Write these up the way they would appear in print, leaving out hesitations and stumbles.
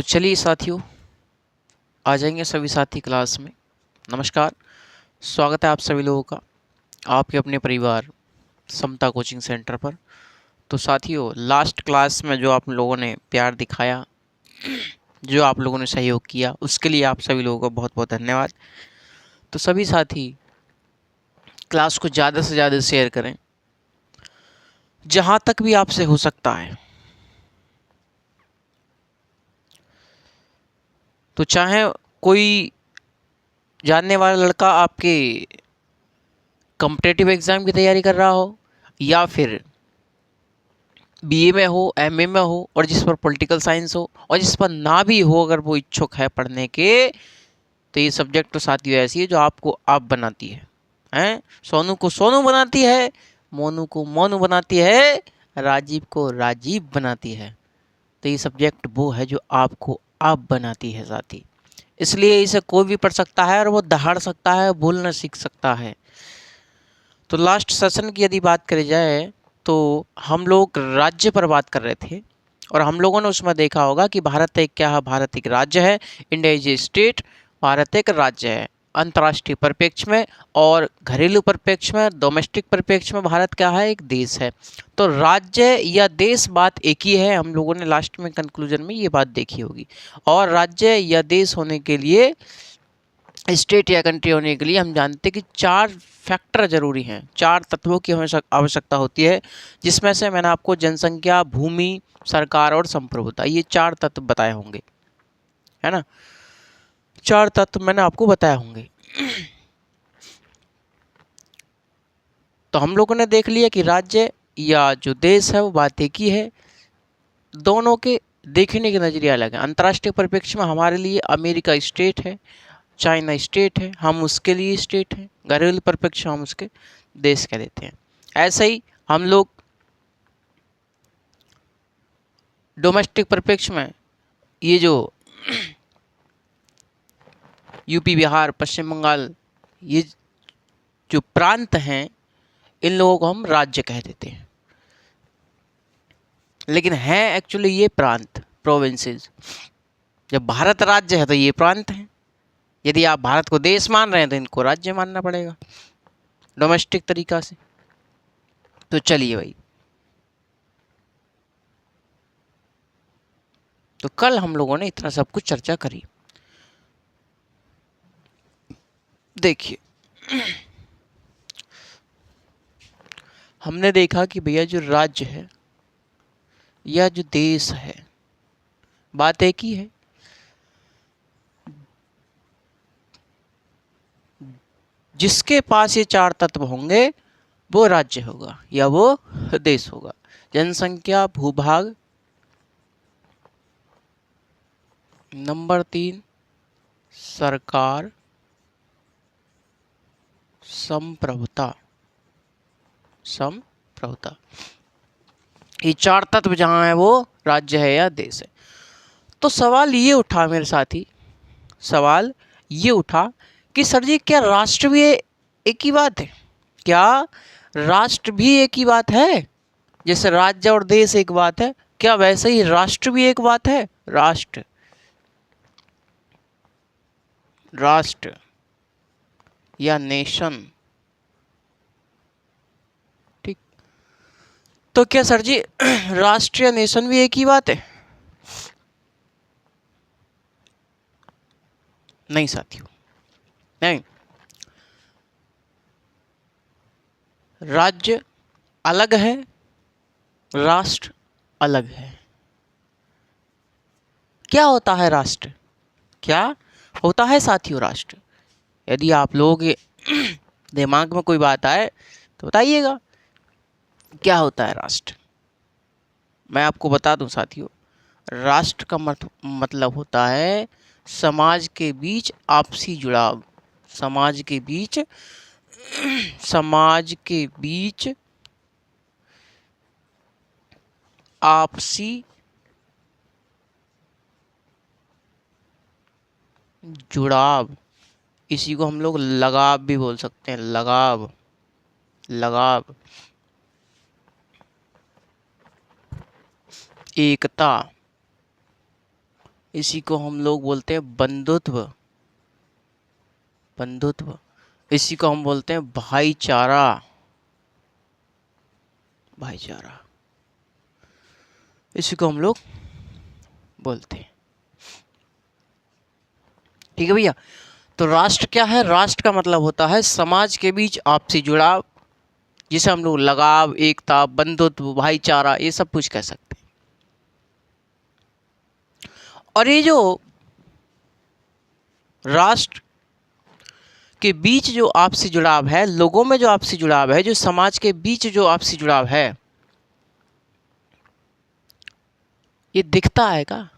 तो चलिए साथियों, आ जाएंगे सभी साथी क्लास में। नमस्कार, स्वागत है आप सभी लोगों का आपके अपने परिवार समता कोचिंग सेंटर पर। तो साथियों, लास्ट क्लास में जो आप लोगों ने प्यार दिखाया, जो आप लोगों ने सहयोग किया, उसके लिए आप सभी लोगों को बहुत बहुत धन्यवाद। तो सभी साथी क्लास को ज़्यादा से ज़्यादा शेयर करें, जहाँ तक भी आपसे हो सकता है। तो चाहे कोई जानने वाला लड़का आपके कॉम्पिटिटिव एग्ज़ाम की तैयारी कर रहा हो, या फिर बीए में हो, एमए में हो, और जिस पर पॉलिटिकल साइंस हो, और जिस पर ना भी हो, अगर वो इच्छुक है पढ़ने के, तो ये सब्जेक्ट तो साथियों ऐसी है जो आपको आप बनाती है। हैं, सोनू को सोनू बनाती है, मोनू को मोनू बनाती है, राजीव को राजीव बनाती है। तो ये सब्जेक्ट वो है जो आपको आप बनाती है साथी। इसलिए इसे कोई भी पढ़ सकता है और वो दहाड़ सकता है, बोलना सीख सकता है। तो लास्ट सेशन की यदि बात करी जाए तो हम लोग राज्य पर बात कर रहे थे, और हम लोगों ने उसमें देखा होगा कि भारत एक क्या है, भारत एक राज्य है। India is a state, Bharat एक राज्य है अंतर्राष्ट्रीय परिप्रेक्ष्य में, और घरेलू परिप्रेक्ष्य में, डोमेस्टिक परिप्रेक्ष्य में भारत क्या है, एक देश है। तो राज्य या देश बात एक ही है, हम लोगों ने लास्ट में कंक्लूजन में ये बात देखी होगी। और राज्य या देश होने के लिए, स्टेट या कंट्री होने के लिए, हम जानते हैं कि चार फैक्टर जरूरी हैं, चार तत्वों की हमें आवश्यकता होती है, जिसमें से मैंने आपको जनसंख्या, भूमि, सरकार और संप्रभुता, ये चार तत्व बताए होंगे, है ना। चार तत्व मैंने आपको बताए होंगे। तो हम लोगों ने देख लिया कि राज्य या जो देश है वो बात एक ही है, दोनों के देखने के नजरिया अलग है। अंतर्राष्ट्रीय परिप्रेक्ष्य में हमारे लिए अमेरिका स्टेट है, चाइना स्टेट है, हम उसके लिए स्टेट हैं। घरेलू परिप्रेक्ष्य हम उसके देश कह देते हैं। ऐसे ही हम लोग डोमेस्टिक परिप्रेक्ष्य में, ये जो यूपी, बिहार, पश्चिम बंगाल, ये जो प्रांत हैं, इन लोगों को हम राज्य कह देते हैं, लेकिन है एक्चुअली ये प्रांत, प्रोविंसेस। जब भारत राज्य है तो ये प्रांत हैं। यदि आप भारत को देश मान रहे हैं तो इनको राज्य मानना पड़ेगा डोमेस्टिक तरीका से। तो चलिए भाई, तो कल हम लोगों ने इतना सब कुछ चर्चा करी। देखिए, हमने देखा कि भैया जो राज्य है या जो देश है, बात एक ही है। जिसके पास ये चार तत्व होंगे वो राज्य होगा या वो देश होगा। जनसंख्या, भूभाग, नंबर 3 सरकार, संप्रभुता। संप्रभुता, ये चार तत्व जहां है वो राज्य है या देश है। तो सवाल ये उठा मेरे साथी, सवाल ये उठा कि सर जी, क्या राष्ट्र भी एक ही बात है? क्या राष्ट्र भी एक ही बात है? जैसे राज्य और देश एक बात है, क्या वैसे ही राष्ट्र भी एक बात है? राष्ट्र, राष्ट्र या नेशन, ठीक। तो क्या सर जी राष्ट्र या नेशन भी एक ही बात है? नहीं साथियों, नहीं। राज्य अलग है, राष्ट्र अलग है। क्या होता है राष्ट्र? क्या होता है साथियों राष्ट्र? यदि आप लोगों के दिमाग में कोई बात आए तो बताइएगा, क्या होता है राष्ट्र? मैं आपको बता दूं साथियों, राष्ट्र का मतलब होता है समाज के बीच आपसी जुड़ाव। समाज के बीच समाज के बीच आपसी जुड़ाव, इसी को हम लोग लगाव भी बोल सकते हैं। लगाव, लगाव, एकता, इसी को हम लोग बोलते हैं बंधुत्व, बंधुत्व। इसी को हम बोलते हैं भाईचारा, भाईचारा। इसी को हम लोग बोलते हैं। ठीक है भैया। तो राष्ट्र क्या है? राष्ट्र का मतलब होता है समाज के बीच आपसी जुड़ाव, जिसे हम लोग लगाव, एकता, बंधुत्व, भाईचारा, ये सब कुछ कह सकते हैं। और ये जो राष्ट्र के बीच जो आपसी जुड़ाव है, लोगों में जो आपसी जुड़ाव है, जो समाज के बीच जो आपसी जुड़ाव है, ये दिखता है का?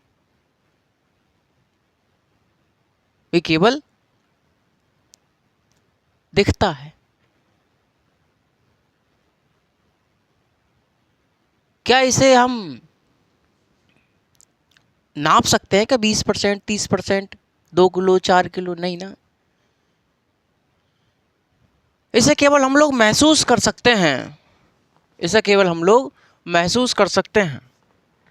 ये केवल दिखता है। क्या इसे हम नाप सकते हैं कि 20%, 30%, 2 किलो, 4 किलो? नहीं ना। इसे केवल हम लोग महसूस कर सकते हैं। इसे केवल हम लोग महसूस कर सकते हैं,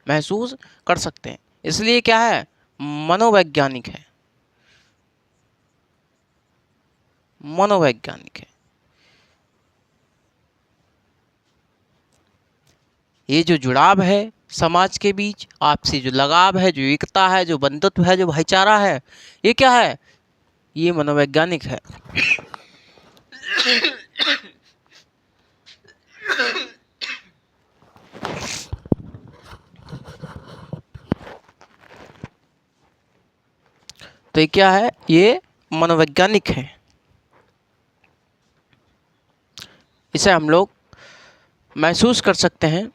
महसूस कर सकते हैं। इसलिए क्या है? मनोवैज्ञानिक है, मनोवैज्ञानिक है। ये जो जुड़ाव है समाज के बीच, आपसी जो लगाव है, जो एकता है, जो बंधुत्व है, जो भाईचारा है, ये क्या है? ये मनोवैज्ञानिक है। तो ये क्या है? ये मनोवैज्ञानिक है। इसे हम लोग महसूस कर सकते हैं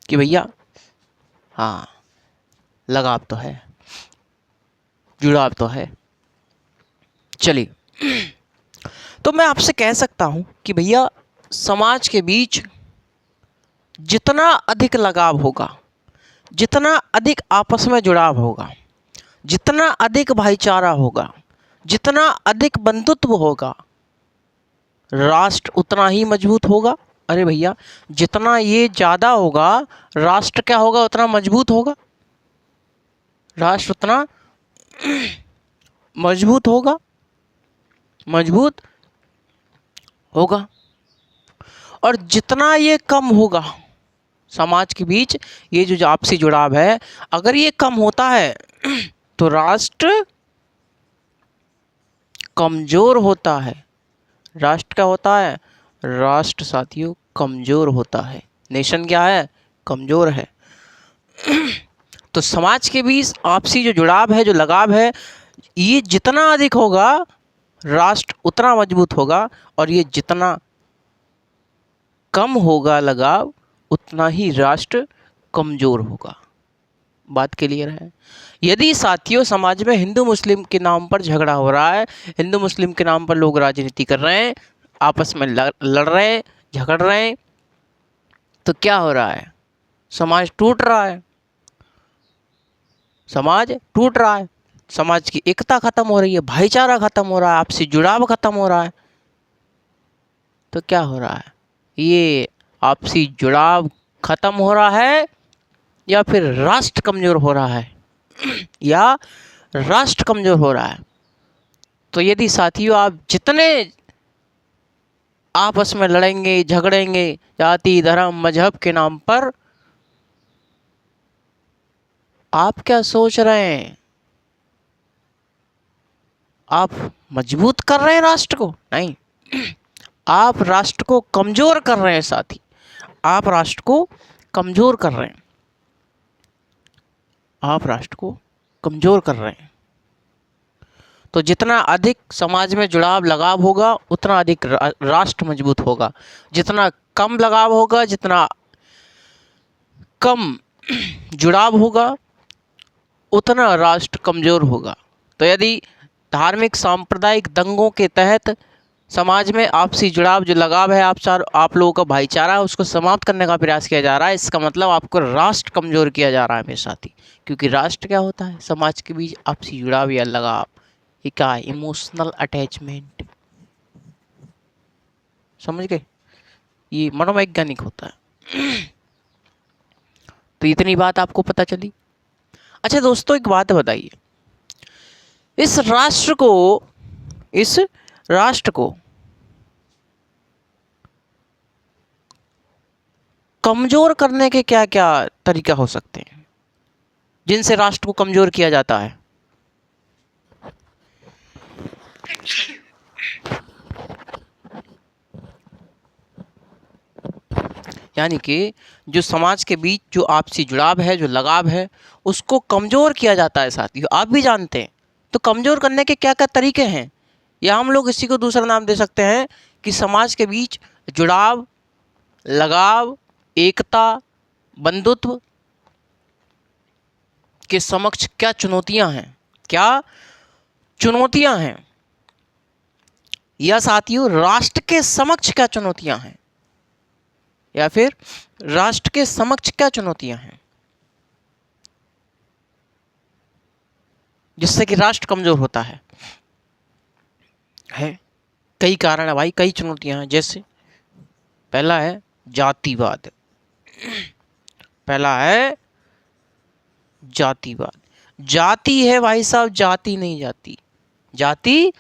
कि भैया हाँ, लगाव तो है, जुड़ाव तो है। चलिए, तो मैं आपसे कह सकता हूं कि भैया समाज के बीच जितना अधिक लगाव होगा, जितना अधिक आपस में जुड़ाव होगा, जितना अधिक भाईचारा होगा, जितना अधिक बंधुत्व होगा, राष्ट्र उतना ही मजबूत होगा। अरे भैया, जितना ये ज़्यादा होगा, राष्ट्र क्या होगा? उतना मजबूत होगा। राष्ट्र उतना मजबूत होगा, मजबूत होगा। और जितना ये कम होगा समाज के बीच, ये जो आपसी जुड़ाव है, अगर ये कम होता है तो राष्ट्र कमजोर होता है। राष्ट्र क्या होता है? राष्ट्र साथियों कमजोर होता है। नेशन क्या है? कमजोर है। तो समाज के बीच आपसी जो जुड़ाव है, जो लगाव है, ये जितना अधिक होगा, राष्ट्र उतना मजबूत होगा। और ये जितना कम होगा लगाव, उतना ही राष्ट्र कमजोर होगा। बात क्लियर है? यदि साथियों समाज में हिंदू मुस्लिम के नाम पर झगड़ा हो रहा है, हिंदू मुस्लिम के नाम पर लोग राजनीति कर रहे हैं, आपस में लड़ रहे हैं, झगड़ रहे हैं, तो क्या हो रहा है? समाज टूट रहा है, समाज टूट रहा है, समाज की एकता खत्म हो रही है, भाईचारा खत्म हो रहा है, आपसी जुड़ाव खत्म हो रहा है। तो क्या हो रहा है? ये आपसी जुड़ाव खत्म हो रहा है, या फिर राष्ट्र कमजोर हो रहा है, या राष्ट्र कमजोर हो रहा है। तो यदि साथियों आप जितने आपस में लड़ेंगे, झगड़ेंगे जाति, धर्म, मजहब के नाम पर, आप क्या सोच रहे हैं? आप मजबूत कर रहे हैं राष्ट्र को? नहीं, आप राष्ट्र को कमजोर कर रहे हैं साथी। आप राष्ट्र को कमजोर कर रहे हैं, आप राष्ट्र को कमजोर कर रहे हैं। तो जितना अधिक समाज में जुड़ाव लगाव होगा, उतना अधिक राष्ट्र मजबूत होगा। जितना कम लगाव होगा, जितना कम जुड़ाव होगा, उतना राष्ट्र कमजोर होगा। तो यदि धार्मिक सांप्रदायिक दंगों के तहत समाज में आपसी जुड़ाव, जो लगाव है, आप लोगों का भाईचारा है, उसको समाप्त करने का प्रयास किया जा रहा है, इसका मतलब आपको राष्ट्र कमजोर किया जा रहा है मेरे साथी। क्योंकि राष्ट्र क्या होता है? समाज के बीच आपसी जुड़ाव या लगाव। ये क्या है? Emotional attachment. समझ गए? ये मनोवैज्ञानिक होता है। तो इतनी बात आपको पता चली। अच्छा दोस्तों, एक बात बताइए, इस राष्ट्र को कमजोर करने के क्या क्या तरीका हो सकते हैं जिनसे राष्ट्र को कमजोर किया जाता है? यानी कि जो समाज के बीच जो आपसी जुड़ाव है, जो लगाव है, उसको कमजोर किया जाता है साथियों, आप भी जानते हैं। तो कमजोर करने के क्या क्या तरीके हैं, या हम लोग इसी को दूसरा नाम दे सकते हैं कि समाज के बीच जुड़ाव, लगाव, एकता, बंधुत्व के समक्ष क्या चुनौतियां हैं, क्या चुनौतियां हैं, या साथियों राष्ट्र के समक्ष क्या चुनौतियां हैं, या फिर राष्ट्र के समक्ष क्या चुनौतियां हैं जिससे कि राष्ट्र कमजोर होता है? कई कारण है भाई, कई चुनौतियां हैं। जैसे पहला है जातिवाद, पहला है जातिवाद। जाति है भाई साहब, जाति नहीं जाती, जाति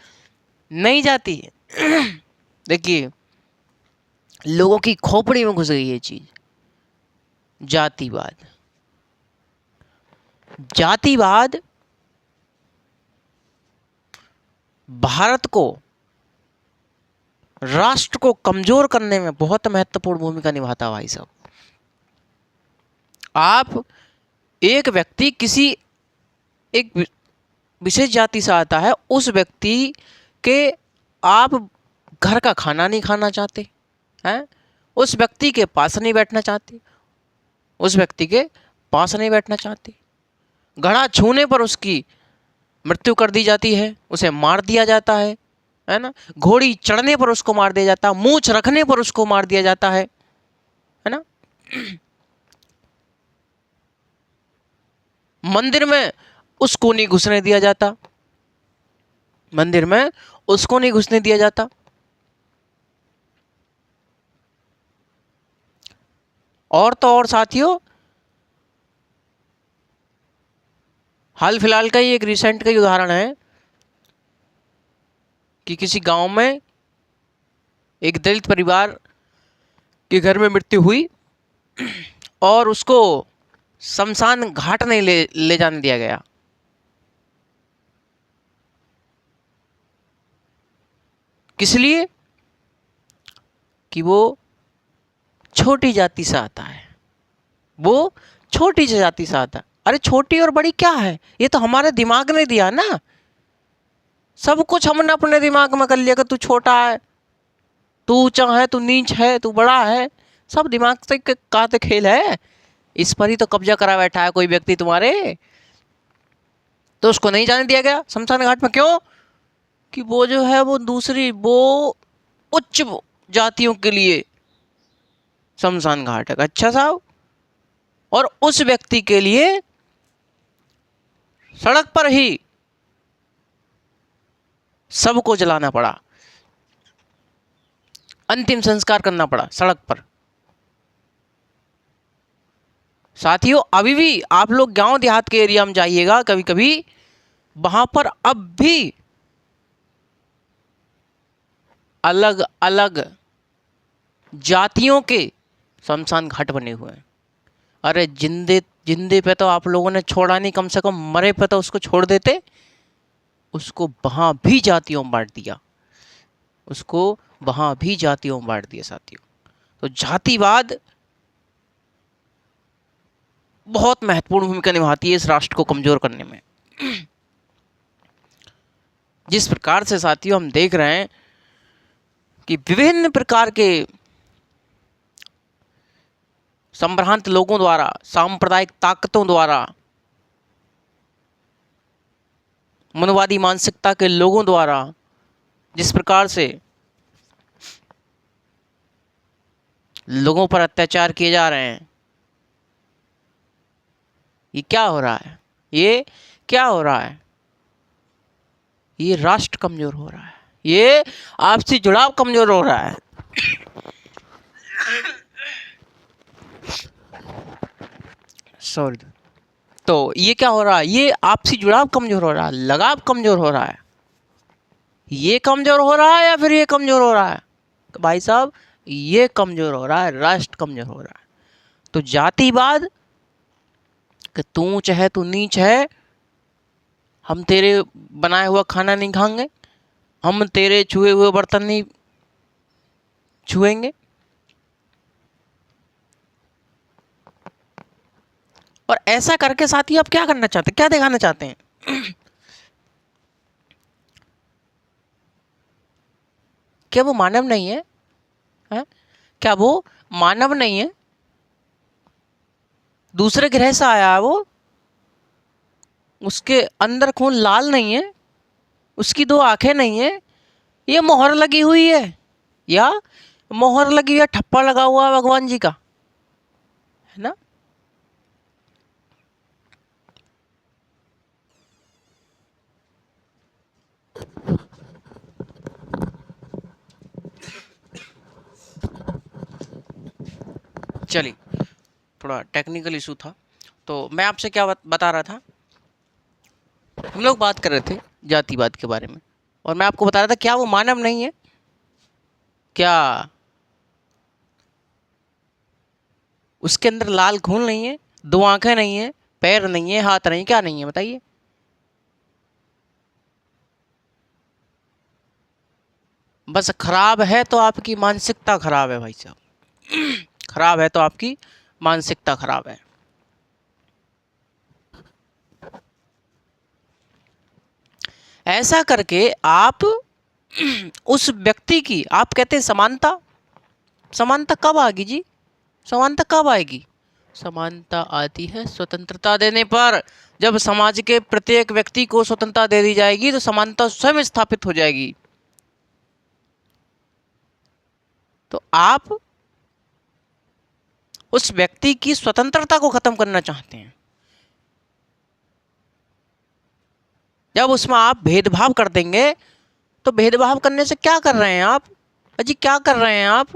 नहीं जाती है। देखिए, लोगों की खोपड़ी में घुस गई ये चीज, जातिवाद। जातिवाद भारत को, राष्ट्र को कमजोर करने में बहुत महत्वपूर्ण भूमिका निभाता है भाई साहब। आप एक व्यक्ति किसी एक विशेष जाति से आता है, उस व्यक्ति के आप घर का खाना नहीं खाना चाहते हैं, उस व्यक्ति के पास नहीं बैठना चाहते, उस व्यक्ति के पास नहीं बैठना चाहते, घड़ा छूने पर उसकी मृत्यु कर दी जाती है, उसे मार दिया जाता है ना, घोड़ी चढ़ने पर उसको मार दिया जाता है, मूंछ रखने पर उसको मार दिया जाता है ना। मंदिर में उसको नहीं घुसने दिया जाता, मंदिर में उसको नहीं घुसने दिया जाता। और तो और साथियों, हाल फिलहाल का ही एक रिसेंट का ही उदाहरण है कि किसी गांव में एक दलित परिवार के घर में मृत्यु हुई और उसको शमशान घाट नहीं ले जाने दिया गया। किस लिए? कि वो छोटी जाति से आता है, वो छोटी जाति से आता है। अरे छोटी और बड़ी क्या है, ये तो हमारे दिमाग ने दिया ना, सब कुछ हमने अपने दिमाग में कर लिया कि तू छोटा है, तू ऊंचा है, तू नीच है, तू बड़ा है, सब दिमाग से का तो खेल है। इस पर ही तो कब्जा करा बैठा है कोई व्यक्ति तुम्हारे, तो उसको नहीं जाने दिया गया शमशान घाट में। क्यों? कि वो जो है वो दूसरी, वो उच्च जातियों के लिए शमशान घाट है। अच्छा साहब, और उस व्यक्ति के लिए सड़क पर ही सबको जलाना पड़ा, अंतिम संस्कार करना पड़ा सड़क पर। साथियों, अभी भी आप लोग गांव देहात के एरिया में जाइएगा कभी कभी, वहां पर अब भी अलग अलग जातियों के शमशान घाट बने हुए हैं। अरे जिंदे जिंदे पे तो आप लोगों ने छोड़ा नहीं, कम से कम मरे पे तो उसको छोड़ देते। उसको वहां भी जातियों में बांट दिया, उसको वहां भी जातियों में बांट दिया साथियों। तो जातिवाद बहुत महत्वपूर्ण भूमिका निभाती है इस राष्ट्र को कमजोर करने में। जिस प्रकार से साथियों हम देख रहे हैं कि विभिन्न प्रकार के संभ्रांत लोगों द्वारा, सांप्रदायिक ताकतों द्वारा, मनोवादी मानसिकता के लोगों द्वारा जिस प्रकार से लोगों पर अत्याचार किए जा रहे हैं, ये क्या हो रहा है, ये क्या हो रहा है? ये राष्ट्र कमजोर हो रहा है, ये आपसी जुड़ाव कमजोर हो रहा है। सॉरी। तो ये क्या हो रहा है, ये आपसी जुड़ाव कमजोर हो रहा है, लगाव कमजोर हो रहा है। ये कमजोर हो रहा है या फिर ये कमजोर हो रहा है? तो भाई साहब ये कमजोर हो रहा है, राष्ट्र कमजोर हो रहा है। तो जातिवाद कि तू ऊंच है तू नीच है, हम तेरे बनाया हुआ खाना नहीं खाएंगे, हम तेरे छुए हुए बर्तन नहीं छुएंगे। और ऐसा करके साथी आप क्या करना चाहते हैं, क्या दिखाना चाहते हैं? क्या वो मानव नहीं है, है? क्या वो मानव नहीं है? दूसरे ग्रह से आया है वो, उसके अंदर खून लाल नहीं है, उसकी दो आंखें नहीं है, ये मोहर लगी हुई है, या मोहर लगी हुई है, ठप्पा लगा हुआ है भगवान जी का, है ना? चलिए, थोड़ा टेक्निकल इशू था। तो मैं आपसे क्या बता रहा था, हम लोग बात कर रहे थे जातिवाद के बारे में, और मैं आपको बता रहा था क्या वो मानव नहीं है? क्या उसके अंदर लाल खून नहीं है, दो आंखें नहीं है, पैर नहीं है, हाथ नहीं, क्या नहीं है बताइए? बस खराब है तो आपकी मानसिकता खराब है भाई साहब। खराब है तो आपकी मानसिकता खराब है। ऐसा करके आप उस व्यक्ति की, आप कहते हैं समानता, समानता कब आएगी जी? समानता कब आएगी? समानता आती है स्वतंत्रता देने पर। जब समाज के प्रत्येक व्यक्ति को स्वतंत्रता दे दी जाएगी तो समानता स्वयं स्थापित हो जाएगी। तो आप उस व्यक्ति की स्वतंत्रता को खत्म करना चाहते हैं। जब उसमें आप भेदभाव कर देंगे, तो भेदभाव करने से क्या कर रहे हैं आप? अजी क्या कर रहे हैं आप?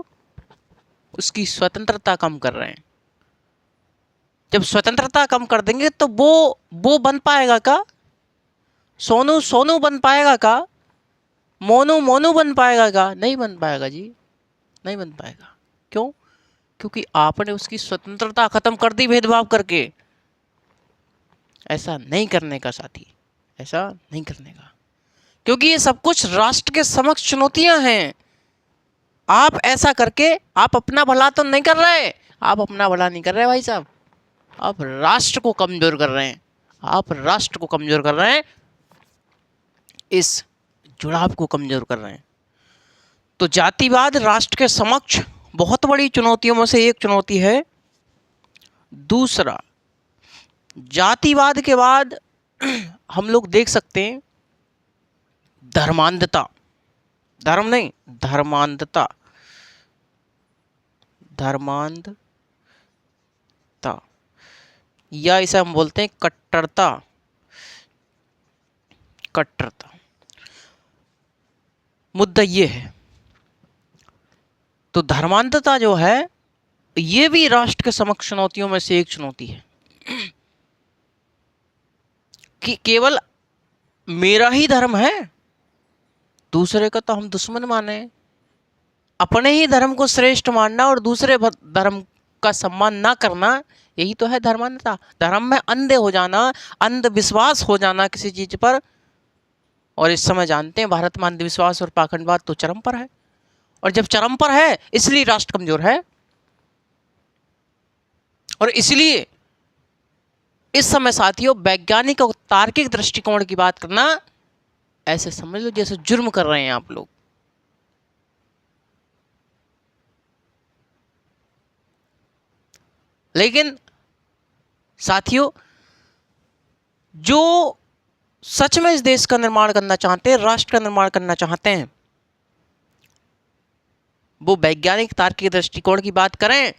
उसकी स्वतंत्रता कम कर रहे हैं। जब स्वतंत्रता कम कर देंगे तो वो बन पाएगा का? सोनू सोनू बन पाएगा का? मोनू मोनू बन पाएगा का? नहीं बन पाएगा जी, नहीं बन पाएगा। क्यों? क्योंकि आपने उसकी स्वतंत्रता खत्म कर दी भेदभाव करके। ऐसा नहीं करने का साथी, ऐसा नहीं करने का, क्योंकि ये सब कुछ राष्ट्र के समक्ष चुनौतियां हैं। आप ऐसा करके आप अपना भला तो नहीं कर रहे, आप अपना भला नहीं कर रहे भाई साहब, आप राष्ट्र को कमजोर कर रहे हैं, आप राष्ट्र को कमजोर कर रहे हैं, इस जुड़ाव को कमजोर कर रहे हैं। तो जातिवाद राष्ट्र के समक्ष बहुत बड़ी चुनौतियों में से एक चुनौती है। दूसरा, जातिवाद के बाद हम लोग देख सकते हैं धर्मांधता, धर्म नहीं धर्मांधता, धर्मांधता, या इसे हम बोलते हैं कट्टरता, कट्टरता। मुद्दा ये है, तो धर्मांधता जो है ये भी राष्ट्र के समक्ष चुनौतियों में से एक चुनौती है कि केवल मेरा ही धर्म है, दूसरे का तो हम दुश्मन माने। अपने ही धर्म को श्रेष्ठ मानना और दूसरे धर्म का सम्मान ना करना, यही तो है धर्मांधता। धर्म में अंधे हो जाना, अंधविश्वास हो जाना किसी चीज पर। और इस समय जानते हैं भारत में अंधविश्वास और पाखंडवाद तो चरम पर है, और जब चरम पर है इसलिए राष्ट्र कमजोर है। और इसलिए इस समय साथियों वैज्ञानिक और तार्किक दृष्टिकोण की बात करना ऐसे समझ लो जैसे जुर्म कर रहे हैं आप लोग। लेकिन साथियों, जो सच में इस देश का निर्माण करना चाहते हैं, राष्ट्र का निर्माण करना चाहते हैं, वो वैज्ञानिक तार्किक दृष्टिकोण की बात करें,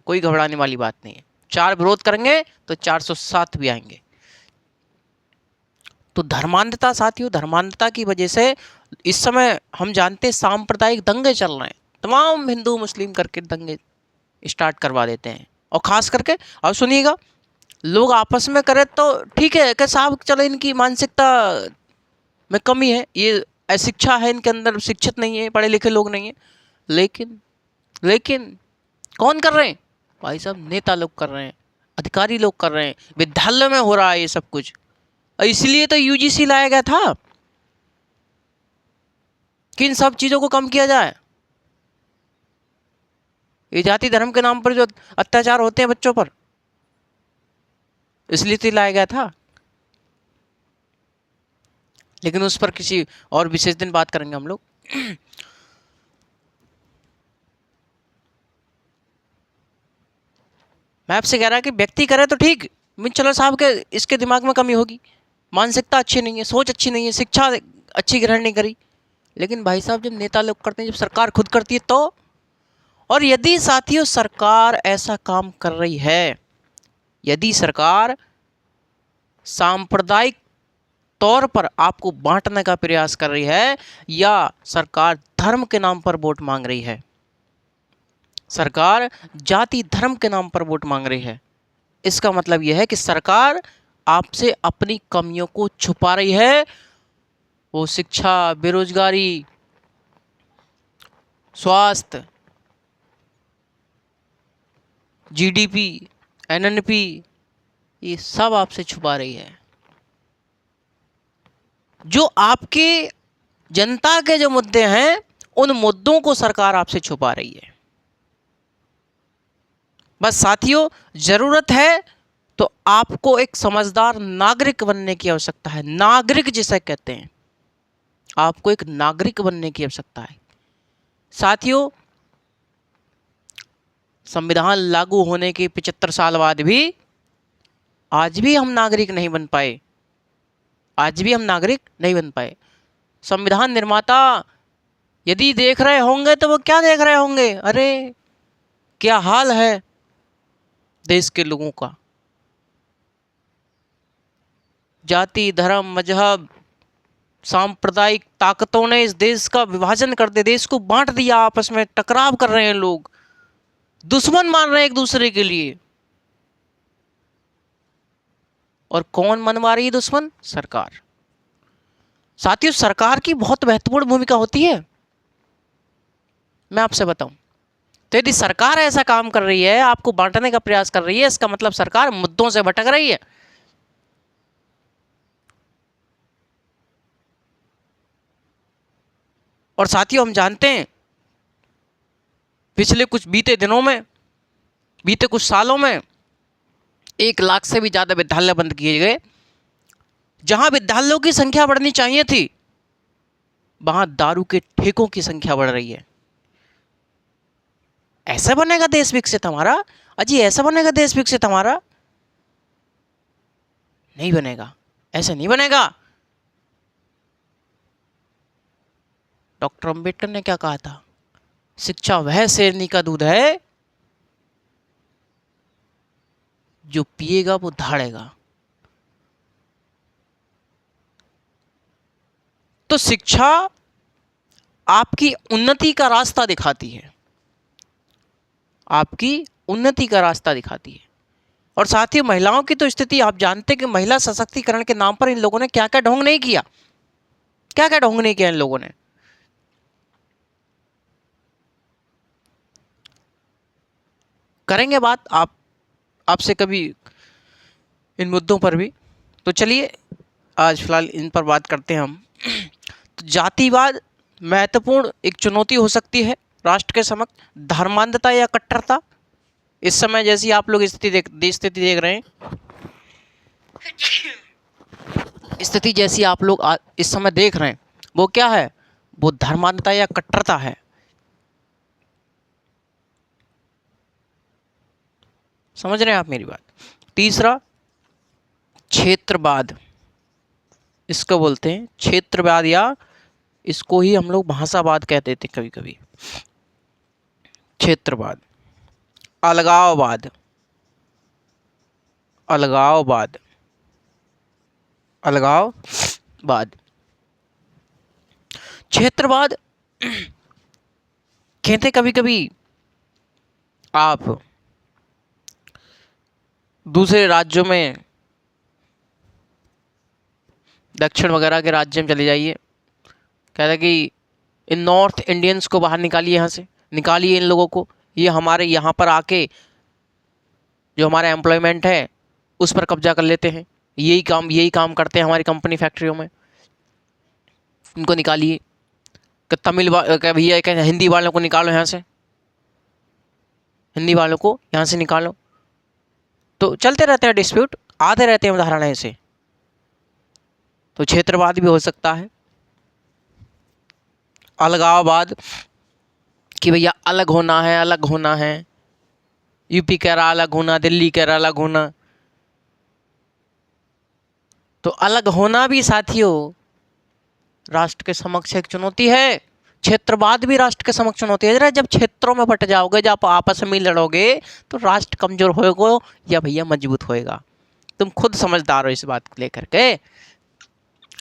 कोई घबराने वाली बात नहीं है। 4 विरोध करेंगे तो 407 भी आएंगे। तो धर्मांधता साथियों, धर्मांधता की वजह से इस समय हम जानते हैं सांप्रदायिक दंगे चल रहे हैं, तमाम हिंदू मुस्लिम करके दंगे स्टार्ट करवा देते हैं। और ख़ास करके अब सुनिएगा, लोग आपस में करें तो ठीक है कि साहब चलो इनकी मानसिकता में कमी है, ये अशिक्षा है इनके अंदर, शिक्षित नहीं है, पढ़े लिखे लोग नहीं है, लेकिन लेकिन कौन कर रहे हैं भाई साहब? नेता लोग कर रहे हैं, अधिकारी लोग कर रहे हैं, विद्यालय में हो रहा है ये सब कुछ। और इसलिए तो यूजीसी लाया गया था कि इन सब चीज़ों को कम किया जाए। ये जाति धर्म के नाम पर जो अत्याचार होते हैं बच्चों पर, इसलिए तो लाया गया था। लेकिन उस पर किसी और विशेष दिन बात करेंगे हम लोग। मैं आपसे कह रहा कि व्यक्ति करे तो ठीक, चलो साहब के इसके दिमाग में कमी होगी, मानसिकता अच्छी नहीं है, सोच अच्छी नहीं है, शिक्षा अच्छी ग्रहण नहीं करी। लेकिन भाई साहब जब नेता लोग करते हैं, जब सरकार खुद करती है तो, और यदि साथियों सरकार ऐसा काम कर रही है, यदि सरकार सांप्रदायिक तौर पर आपको बांटने का प्रयास कर रही है, या सरकार धर्म के नाम पर वोट मांग रही है, सरकार जाति धर्म के नाम पर वोट मांग रही है, इसका मतलब यह है कि सरकार आपसे अपनी कमियों को छुपा रही है। वो शिक्षा, बेरोजगारी, स्वास्थ्य, जीडीपी, एनएनपी, ये सब आपसे छुपा रही है। जो आपके जनता के जो मुद्दे हैं, उन मुद्दों को सरकार आपसे छुपा रही है। बस साथियों, जरूरत है तो आपको एक समझदार नागरिक बनने की आवश्यकता है। नागरिक जिसे कहते हैं, आपको एक नागरिक बनने की आवश्यकता है। साथियों, संविधान लागू होने के 75 साल बाद भी आज भी हम नागरिक नहीं बन पाए, आज भी हम नागरिक नहीं बन पाए। संविधान निर्माता यदि देख रहे होंगे तो वो क्या देख रहे होंगे? अरे क्या हाल है देश के लोगों का, जाति धर्म मजहब सांप्रदायिक ताकतों ने इस देश का विभाजन कर दिया, देश को बांट दिया, आपस में टकराव कर रहे हैं लोग, दुश्मन मान रहे हैं एक दूसरे के लिए। और कौन मनवा रही है दुश्मन? सरकार। साथियों, सरकार की बहुत महत्वपूर्ण भूमिका होती है। मैं आपसे बताऊं तो यदि सरकार ऐसा काम कर रही है, आपको बांटने का प्रयास कर रही है, इसका मतलब सरकार मुद्दों से भटक रही है। और साथियों, हम जानते हैं पिछले कुछ बीते दिनों में, बीते कुछ सालों में 1 लाख से भी ज्यादा विद्यालय बंद किए गए। जहां विद्यालयों की संख्या बढ़नी चाहिए थी, वहां दारू के ठेकों की संख्या बढ़ रही है। ऐसा बनेगा देश विकसित हमारा? अजी ऐसा बनेगा देश विकसित हमारा? नहीं बनेगा, ऐसा नहीं बनेगा। डॉक्टर अंबेडकर ने क्या कहा था? शिक्षा वह शेरनी का दूध है जो पिएगा वो धाड़ेगा। तो शिक्षा आपकी उन्नति का रास्ता दिखाती है, आपकी उन्नति का रास्ता दिखाती है। और साथ ही महिलाओं की तो स्थिति आप जानते हैं कि महिला सशक्तिकरण के नाम पर इन लोगों ने क्या क्या ढोंग नहीं किया, क्या क्या ढोंग नहीं किया इन लोगों ने। करेंगे बात आपसे कभी इन मुद्दों पर भी। तो चलिए आज फिलहाल इन पर बात करते हैं हम। तो जातिवाद महत्वपूर्ण एक चुनौती हो सकती है राष्ट्र के समक्ष। धर्मांधता या कट्टरता, इस समय जैसी आप लोग स्थिति देख रहे हैं, स्थिति जैसी आप लोग इस समय देख रहे हैं, वो क्या है? वो धर्मांधता या कट्टरता है। समझ रहे हैं आप मेरी बात? तीसरा, क्षेत्रवाद, इसको बोलते हैं क्षेत्रवाद, या इसको ही हम लोग भाषावाद कहते थे कभी कभी। क्षेत्रवाद, अलगाववाद, अलगाववाद, अलगाववाद, क्षेत्रवाद कहते कभी कभी आप दूसरे राज्यों में, दक्षिण वगैरह के राज्य में चले जाइए, कहता है कि इन नॉर्थ इंडियंस को बाहर निकालिए, यहाँ से निकालिए इन लोगों को, ये हमारे यहाँ पर आके जो हमारा एम्प्लॉयमेंट है उस पर कब्जा कर लेते हैं, यही काम करते हैं हमारी कंपनी फैक्ट्रियों में, इनको निकालिए। कि क्या भैया, क्या हिंदी वालों को निकालो यहाँ से, हिंदी वालों को यहाँ से निकालो। तो चलते रहते हैं डिस्प्यूट, आते रहते हैं उदाहरण ऐसे। तो क्षेत्रवाद भी हो सकता है, अलगाववाद, कि भैया अलग होना है, अलग होना है, यूपी कह रहा अलग होना, दिल्ली कह रहा अलग होना। तो अलग होना भी साथियों राष्ट्र के समक्ष एक चुनौती है, क्षेत्रवाद भी राष्ट्र के समक्ष चुनौती है। जरा जब क्षेत्रों में बट जाओगे, जब आपस में लड़ोगे, तो राष्ट्र कमजोर होगा या भैया मजबूत होएगा। तुम खुद समझदार हो इस बात को लेकर के।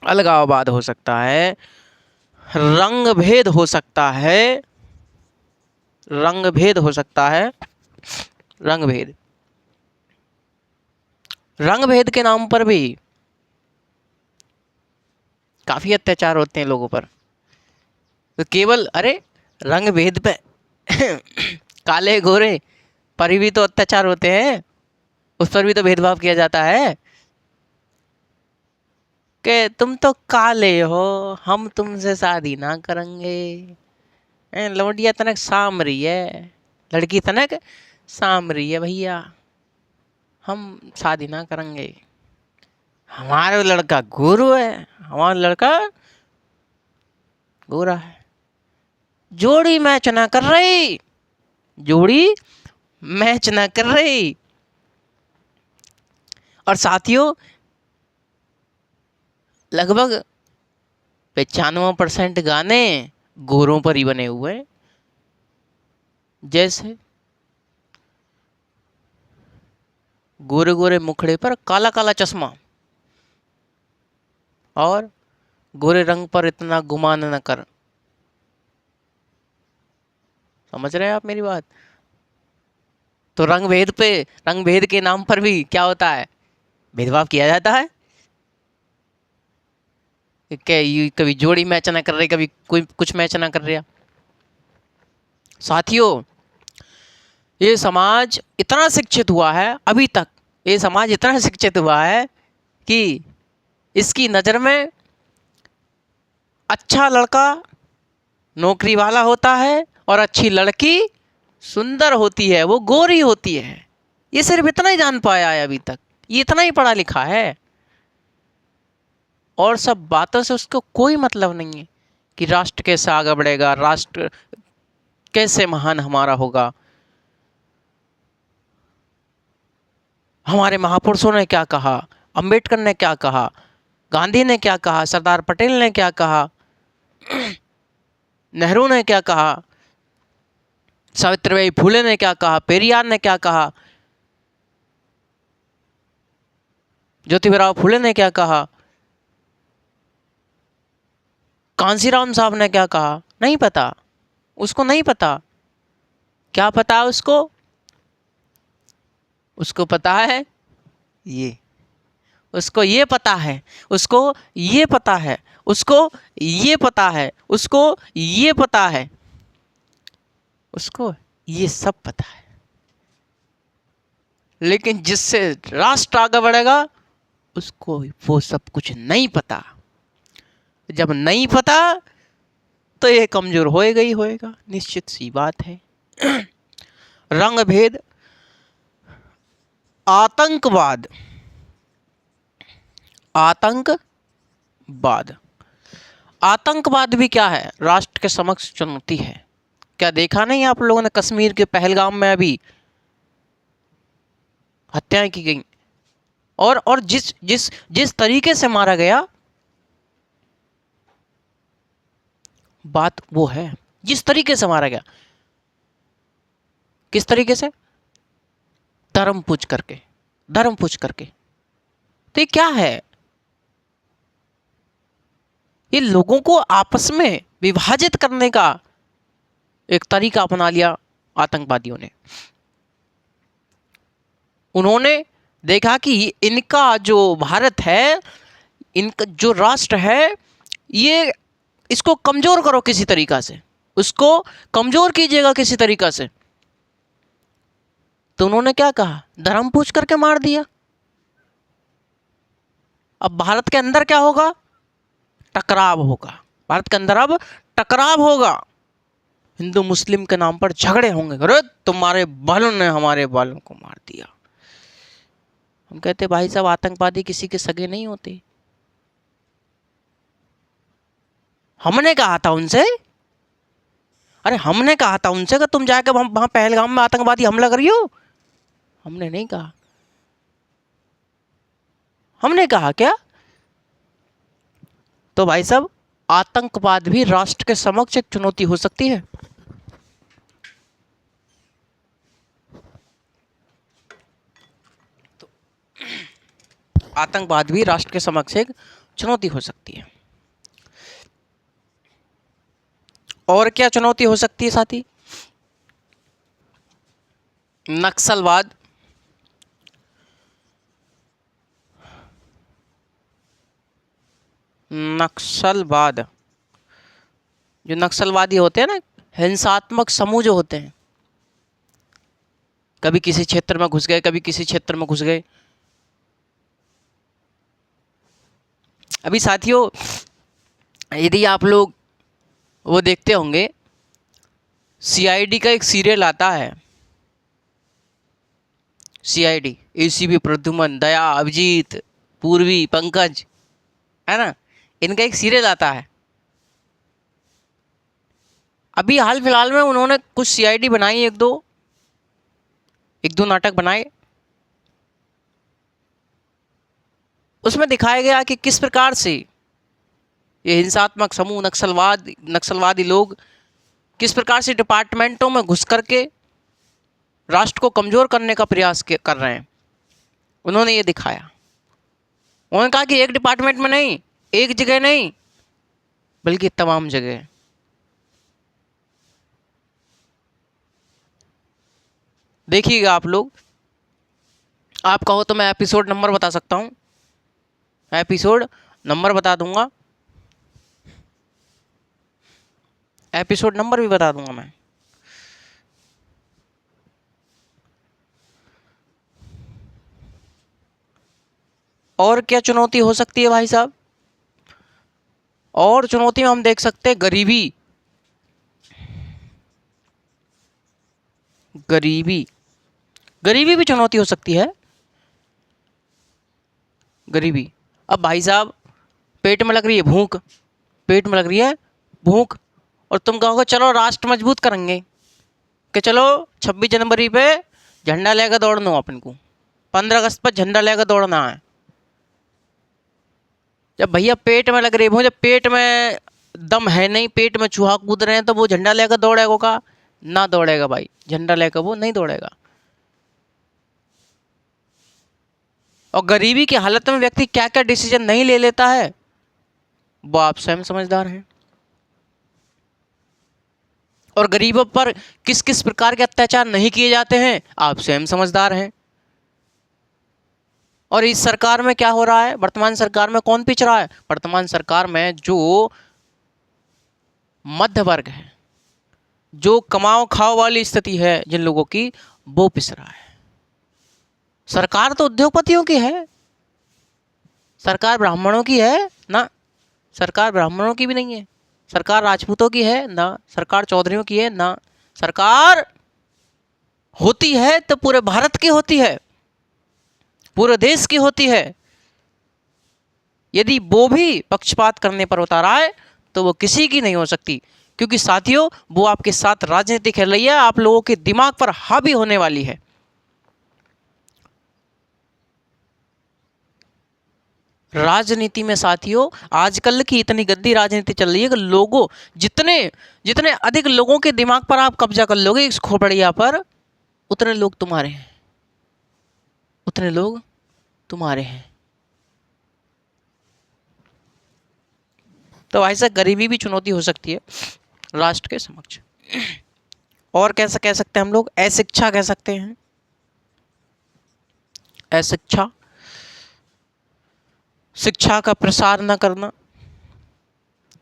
अलगाववाद हो सकता है, रंग भेद हो सकता है, रंग भेद हो सकता है, रंग भेद, रंग भेद के नाम पर भी काफी अत्याचार होते हैं लोगों पर। तो केवल अरे रंग भेद पे काले गोरे पर भी तो अत्याचार होते हैं, उस पर भी तो भेदभाव किया जाता है कि तुम तो काले हो, हम तुमसे शादी ना करेंगे, लौंडिया तनक साम रही है, लड़की तनक साम रही है भैया, हम शादी ना करेंगे, हमारा लड़का गोरू है, हमारा लड़का गोरा है, जोड़ी मैच ना कर रही, जोड़ी मैच ना कर रही। और साथियों लगभग 95% गाने गोरों पर ही बने हुए हैं। जैसे गोरे गोरे मुखड़े पर काला काला चश्मा, और गोरे रंग पर इतना गुमान न कर। समझ रहे हैं आप मेरी बात? तो रंग भेद के नाम पर भी क्या होता है, भेदभाव किया जाता है। क्या ये कभी जोड़ी मैच ना कर रही, कभी कोई कुछ मैच ना कर रहा। साथियों ये समाज इतना शिक्षित हुआ है, अभी तक ये समाज इतना शिक्षित हुआ है कि इसकी नज़र में अच्छा लड़का नौकरी वाला होता है और अच्छी लड़की सुंदर होती है, वो गोरी होती है। ये सिर्फ इतना ही जान पाया है अभी तक, ये इतना ही पढ़ा लिखा है, और सब बातों से उसको कोई मतलब नहीं है कि राष्ट्र कैसे आगे बढ़ेगा, राष्ट्र कैसे महान हमारा होगा, हमारे महापुरुषों ने क्या कहा, अंबेडकर ने क्या कहा, गांधी ने क्या कहा, सरदार पटेल ने क्या कहा, नेहरू ने क्या कहा, सावित्रीबाई फुले ने क्या कहा, पेरियार ने क्या कहा, ज्योतिबा फुले ने क्या कहा, कांसीराम साहब ने क्या कहा। नहीं पता उसको, नहीं पता। क्या पता उसको? उसको पता है ये, उसको ये पता है, उसको ये पता है, उसको ये पता है, उसको ये पता है, उसको ये सब पता है। लेकिन जिससे राष्ट्र आगे बढ़ेगा उसको वो सब कुछ नहीं पता। जब नहीं पता तो ये कमजोर होएगा ही होएगा, निश्चित सी बात है। रंग भेद, आतंकवाद, आतंकवाद, आतंकवाद भी क्या है, राष्ट्र के समक्ष चुनौती है। क्या देखा नहीं आप लोगों ने, कश्मीर के पहलगाम में अभी हत्याएं की गई, और जिस जिस जिस तरीके से मारा गया, बात वो है जिस तरीके से मारा गया। किस तरीके से? धर्म पूछ करके, धर्म पूछ करके। तो ये क्या है? ये लोगों को आपस में विभाजित करने का एक तरीका अपना लिया आतंकवादियों ने। उन्होंने देखा कि इनका जो भारत है, इनका जो राष्ट्र है, ये इसको कमजोर करो किसी तरीका से, उसको कमजोर कीजिएगा किसी तरीका से। तो उन्होंने क्या कहा, धर्म पूछ करके मार दिया। अब भारत के अंदर क्या होगा, टकराव होगा। भारत के अंदर अब टकराव होगा, हिंदू मुस्लिम के नाम पर झगड़े होंगे, अरे तुम्हारे बालों ने हमारे बालों को मार दिया। हम कहते भाई साहब, आतंकवादी किसी के सगे नहीं होते। हमने कहा था उनसे, अरे हमने कहा था उनसे कि तुम जाकर वहां पहलगाम में आतंकवादी हमला करियो, हमने नहीं कहा। हमने कहा क्या? तो भाई साहब, आतंकवाद भी राष्ट्र के समक्ष एक चुनौती हो सकती है। तो आतंकवाद भी राष्ट्र के समक्ष एक चुनौती हो सकती है। और क्या चुनौती हो सकती है साथी? नक्सलवाद, नक्सलवाद, जो नक्सलवादी होते हैं ना, हिंसात्मक समूह जो होते हैं, कभी किसी क्षेत्र में घुस गए, कभी किसी क्षेत्र में घुस गए। अभी साथियों, यदि आप लोग वो देखते होंगे, सीआईडी का एक सीरियल आता है, सीआईडी, एसीपी प्रद्युमन, दया, अभिजीत, पूर्वी, पंकज, है ना, इनका एक सीरियल आता है। अभी हाल फिलहाल में उन्होंने कुछ सीआईडी बनाई, एक दो नाटक बनाए। उसमें दिखाया गया कि किस प्रकार से ये हिंसात्मक समूह, नक्सलवादी लोग किस प्रकार से डिपार्टमेंटों में घुस करके राष्ट्र को कमजोर करने का प्रयास कर रहे हैं। उन्होंने ये दिखाया। उन्होंने कहा कि एक डिपार्टमेंट में नहीं, एक जगह नहीं, बल्कि तमाम जगह। देखिएगा आप लोग, आप कहो तो मैं एपिसोड नंबर बता सकता हूं, एपिसोड नंबर बता दूंगा, एपिसोड नंबर भी बता दूंगा मैं। और क्या चुनौती हो सकती है भाई साहब? और चुनौती में हम देख सकते हैं गरीबी, गरीबी, गरीबी भी चुनौती हो सकती है। गरीबी, अब भाई साहब, पेट में लग रही है भूख, पेट में लग रही है भूख, और तुम कहोगे चलो राष्ट्र मजबूत करेंगे, कि चलो 26 जनवरी पे झंडा लेकर दौड़ना अपन को, 15 अगस्त पर झंडा लेकर दौड़ना है। जब भैया पेट में लग रही है, जब पेट में दम है नहीं, पेट में चूहा कूद रहे हैं, तो वो झंडा लेकर दौड़ेगा का? ना दौड़ेगा भाई, झंडा लेकर वो नहीं दौड़ेगा। और गरीबी की हालत में व्यक्ति क्या क्या डिसीजन नहीं ले लेता है, वो आप स्वयं समझदार हैं। और गरीबों पर किस किस प्रकार के अत्याचार नहीं किए जाते हैं, आप स्वयं समझदार हैं। और इस सरकार में क्या हो रहा है, वर्तमान सरकार में कौन पिछ रहा है? वर्तमान सरकार में जो मध्य वर्ग है, जो कमाओ खाओ वाली स्थिति है जिन लोगों की, वो पिछ रहा है। सरकार तो उद्योगपतियों की है, सरकार ब्राह्मणों की है ना, सरकार ब्राह्मणों की भी नहीं है। सरकार राजपूतों की है ना, सरकार चौधरियों की है ना। सरकार होती है तो पूरे भारत की होती है, पूरे देश की होती है। यदि वो भी पक्षपात करने पर उतार आए तो वो किसी की नहीं हो सकती, क्योंकि साथियों वो आपके साथ राजनीति खेल रही है, आप लोगों के दिमाग पर हावी होने वाली है। राजनीति में साथियों आजकल की इतनी गंदी राजनीति चल रही है कि लोगों, जितने जितने अधिक लोगों के दिमाग पर आप कब्जा कर लोगे इस खोपड़िया पर, उतने लोग तुम्हारे हैं, उतने लोग तुम्हारे हैं। तो ऐसा गरीबी भी चुनौती हो सकती है राष्ट्र के समक्ष। और कैसा कह सकते हैं हम लोग, अशिक्षा कह सकते हैं। अशिक्षा, शिक्षा का प्रसार न करना।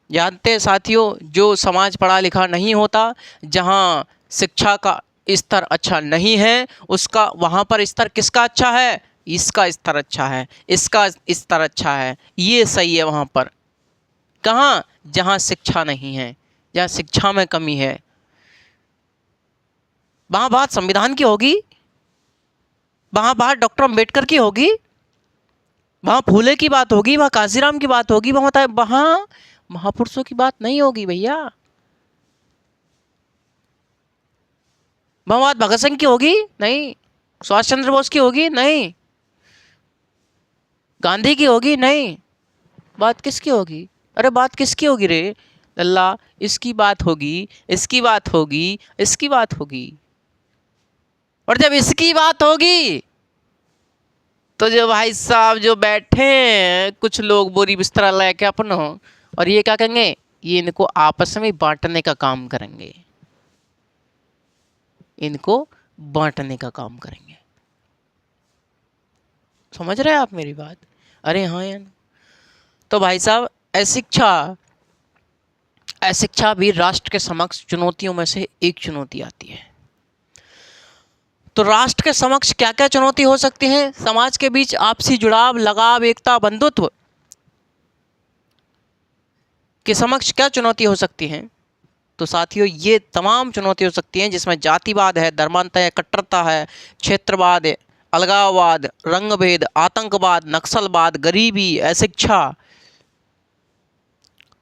जानते हैं साथियों, जो समाज पढ़ा लिखा नहीं होता, जहाँ शिक्षा का स्तर अच्छा नहीं है, उसका वहाँ पर स्तर किसका अच्छा है? इसका स्तर अच्छा है, इसका स्तर अच्छा है, ये सही है वहाँ पर। कहाँ? जहाँ शिक्षा नहीं है, जहाँ शिक्षा में कमी है, वहाँ बात संविधान की होगी, वहाँ बात डॉक्टर अम्बेडकर की होगी, वहाँ फूले की बात होगी, वहाँ काशीराम की बात होगी, वहाँ महापुरुषों की बात नहीं होगी भैया। वहाँ बात भगत सिंह की होगी नहीं, सुभाष चंद्र बोस की होगी नहीं, गांधी की होगी नहीं, बात किसकी होगी? अरे बात किसकी होगी रे लल्ला? इसकी बात होगी, इसकी बात होगी, इसकी बात होगी। और जब इसकी बात होगी तो जो भाई साहब जो बैठे हैं कुछ लोग बोरी बिस्तरा लेके अपना, और ये क्या करेंगे? ये इनको आपस में बांटने का काम करेंगे, इनको बांटने का काम करेंगे। समझ रहे हैं आप मेरी बात? अरे हाँ यार। तो भाई साहब अशिक्षा भी राष्ट्र के समक्ष चुनौतियों में से एक चुनौती आती है। तो राष्ट्र के समक्ष क्या क्या चुनौती हो सकती है? समाज के बीच आपसी जुड़ाव, लगाव, एकता, बंधुत्व के समक्ष क्या चुनौती हो सकती है? तो साथियों, ये तमाम चुनौती हो सकती हैं, जिसमें जातिवाद है, धर्मांतर है, कट्टरता है, क्षेत्रवाद है, अलगाववाद, रंगभेद, आतंकवाद, नक्सलवाद, गरीबी, अशिक्षा।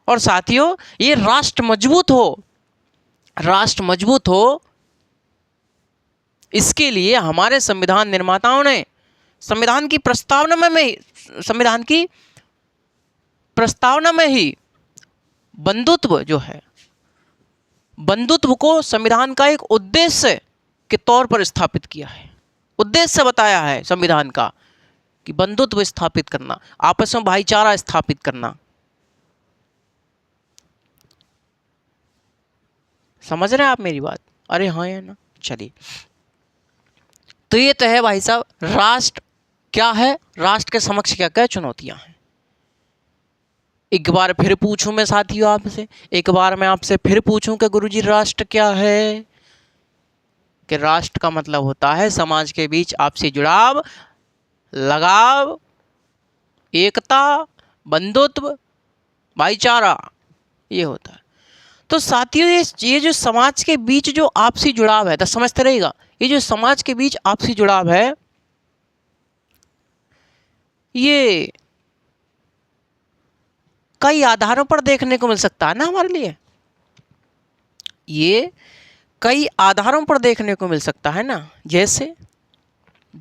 और साथियों, ये राष्ट्र मजबूत हो, इसके लिए हमारे संविधान निर्माताओं ने संविधान की प्रस्तावना में ही बंधुत्व जो है, बंधुत्व को संविधान का एक उद्देश्य के तौर पर स्थापित किया है। उद्देश्य बताया है संविधान का कि बंधुत्व स्थापित करना, आपस में भाईचारा स्थापित करना। समझ रहे हैं आप मेरी बात? अरे हाँ या ना? चलिए, तो ये तो है भाई साहब राष्ट्र क्या है, राष्ट्र के समक्ष क्या क्या चुनौतियां हैं। एक बार फिर पूछूं मैं साथियों आपसे, एक बार मैं आपसे फिर पूछूं कि गुरुजी राष्ट्र क्या है? कि राष्ट्र का मतलब होता है समाज के बीच आपसी जुड़ाव, लगाव, एकता, बंधुत्व, भाईचारा, ये होता है। तो साथियों, ये जो समाज के बीच जो आपसी जुड़ाव है, तो समझते रहेगा, ये जो समाज के बीच आपसी जुड़ाव है, ये कई आधारों पर देखने को मिल सकता है ना हमारे लिए। ये कई आधारों पर देखने को मिल सकता है ना, जैसे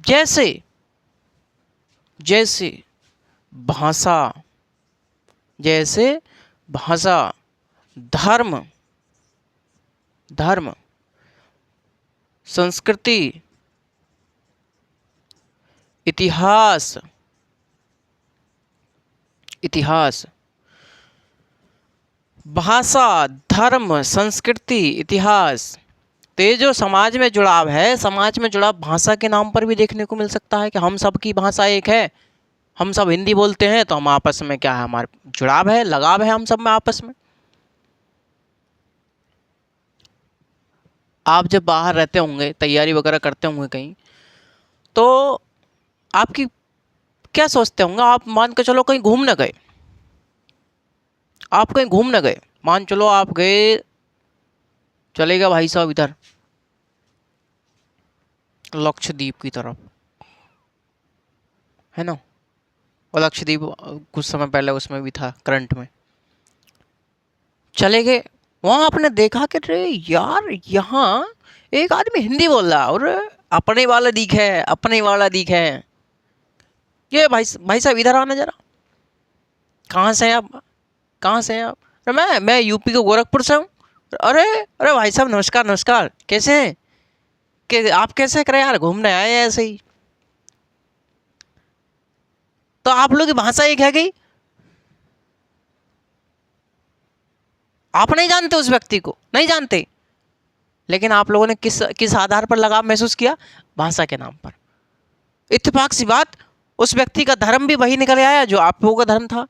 जैसे जैसे भाषा, जैसे भाषा, धर्म, संस्कृति, इतिहास, भाषा, धर्म, संस्कृति, इतिहास। तो ये जो समाज में जुड़ाव है, समाज में जुड़ाव भाषा के नाम पर भी देखने को मिल सकता है कि हम सब की भाषा एक है, हम सब हिंदी बोलते हैं, तो हम आपस में क्या है, हमारा जुड़ाव है, लगाव है हम सब में आपस में। आप जब बाहर रहते होंगे, तैयारी वगैरह करते होंगे कहीं, तो आपकी क्या सोचते होंगे? आप मान के चलो कहीं घूमने गए, आप कहीं घूमने गए, मान चलो आप गए, चलेगा भाई साहब इधर लक्षद्वीप की तरफ, है ना? और लक्षद्वीप कुछ समय पहले उसमें भी था, करंट में चले गए। वहाँ आपने देखा कि रे यार, यहाँ एक आदमी हिंदी बोल रहा और अपने वाला दिखे। ये भाई साहब इधर आना जरा। कहाँ से हैं आप? कहाँ से हैं आप? अरे मैं यूपी के गोरखपुर से हूँ। अरे अरे भाई साहब नमस्कार, कैसे हैं? कि आप कैसे करें यार, घूमने आए हैं ऐसे ही? तो आप लोग की भाषा एक है गई, आप नहीं जानते उस व्यक्ति को, नहीं जानते, लेकिन आप लोगों ने किस आधार पर लगाव महसूस किया? भाषा के नाम पर। इत्तेफाक सी बात, उस व्यक्ति का धर्म भी वही निकल आया जो आप लोगों का धर्म था,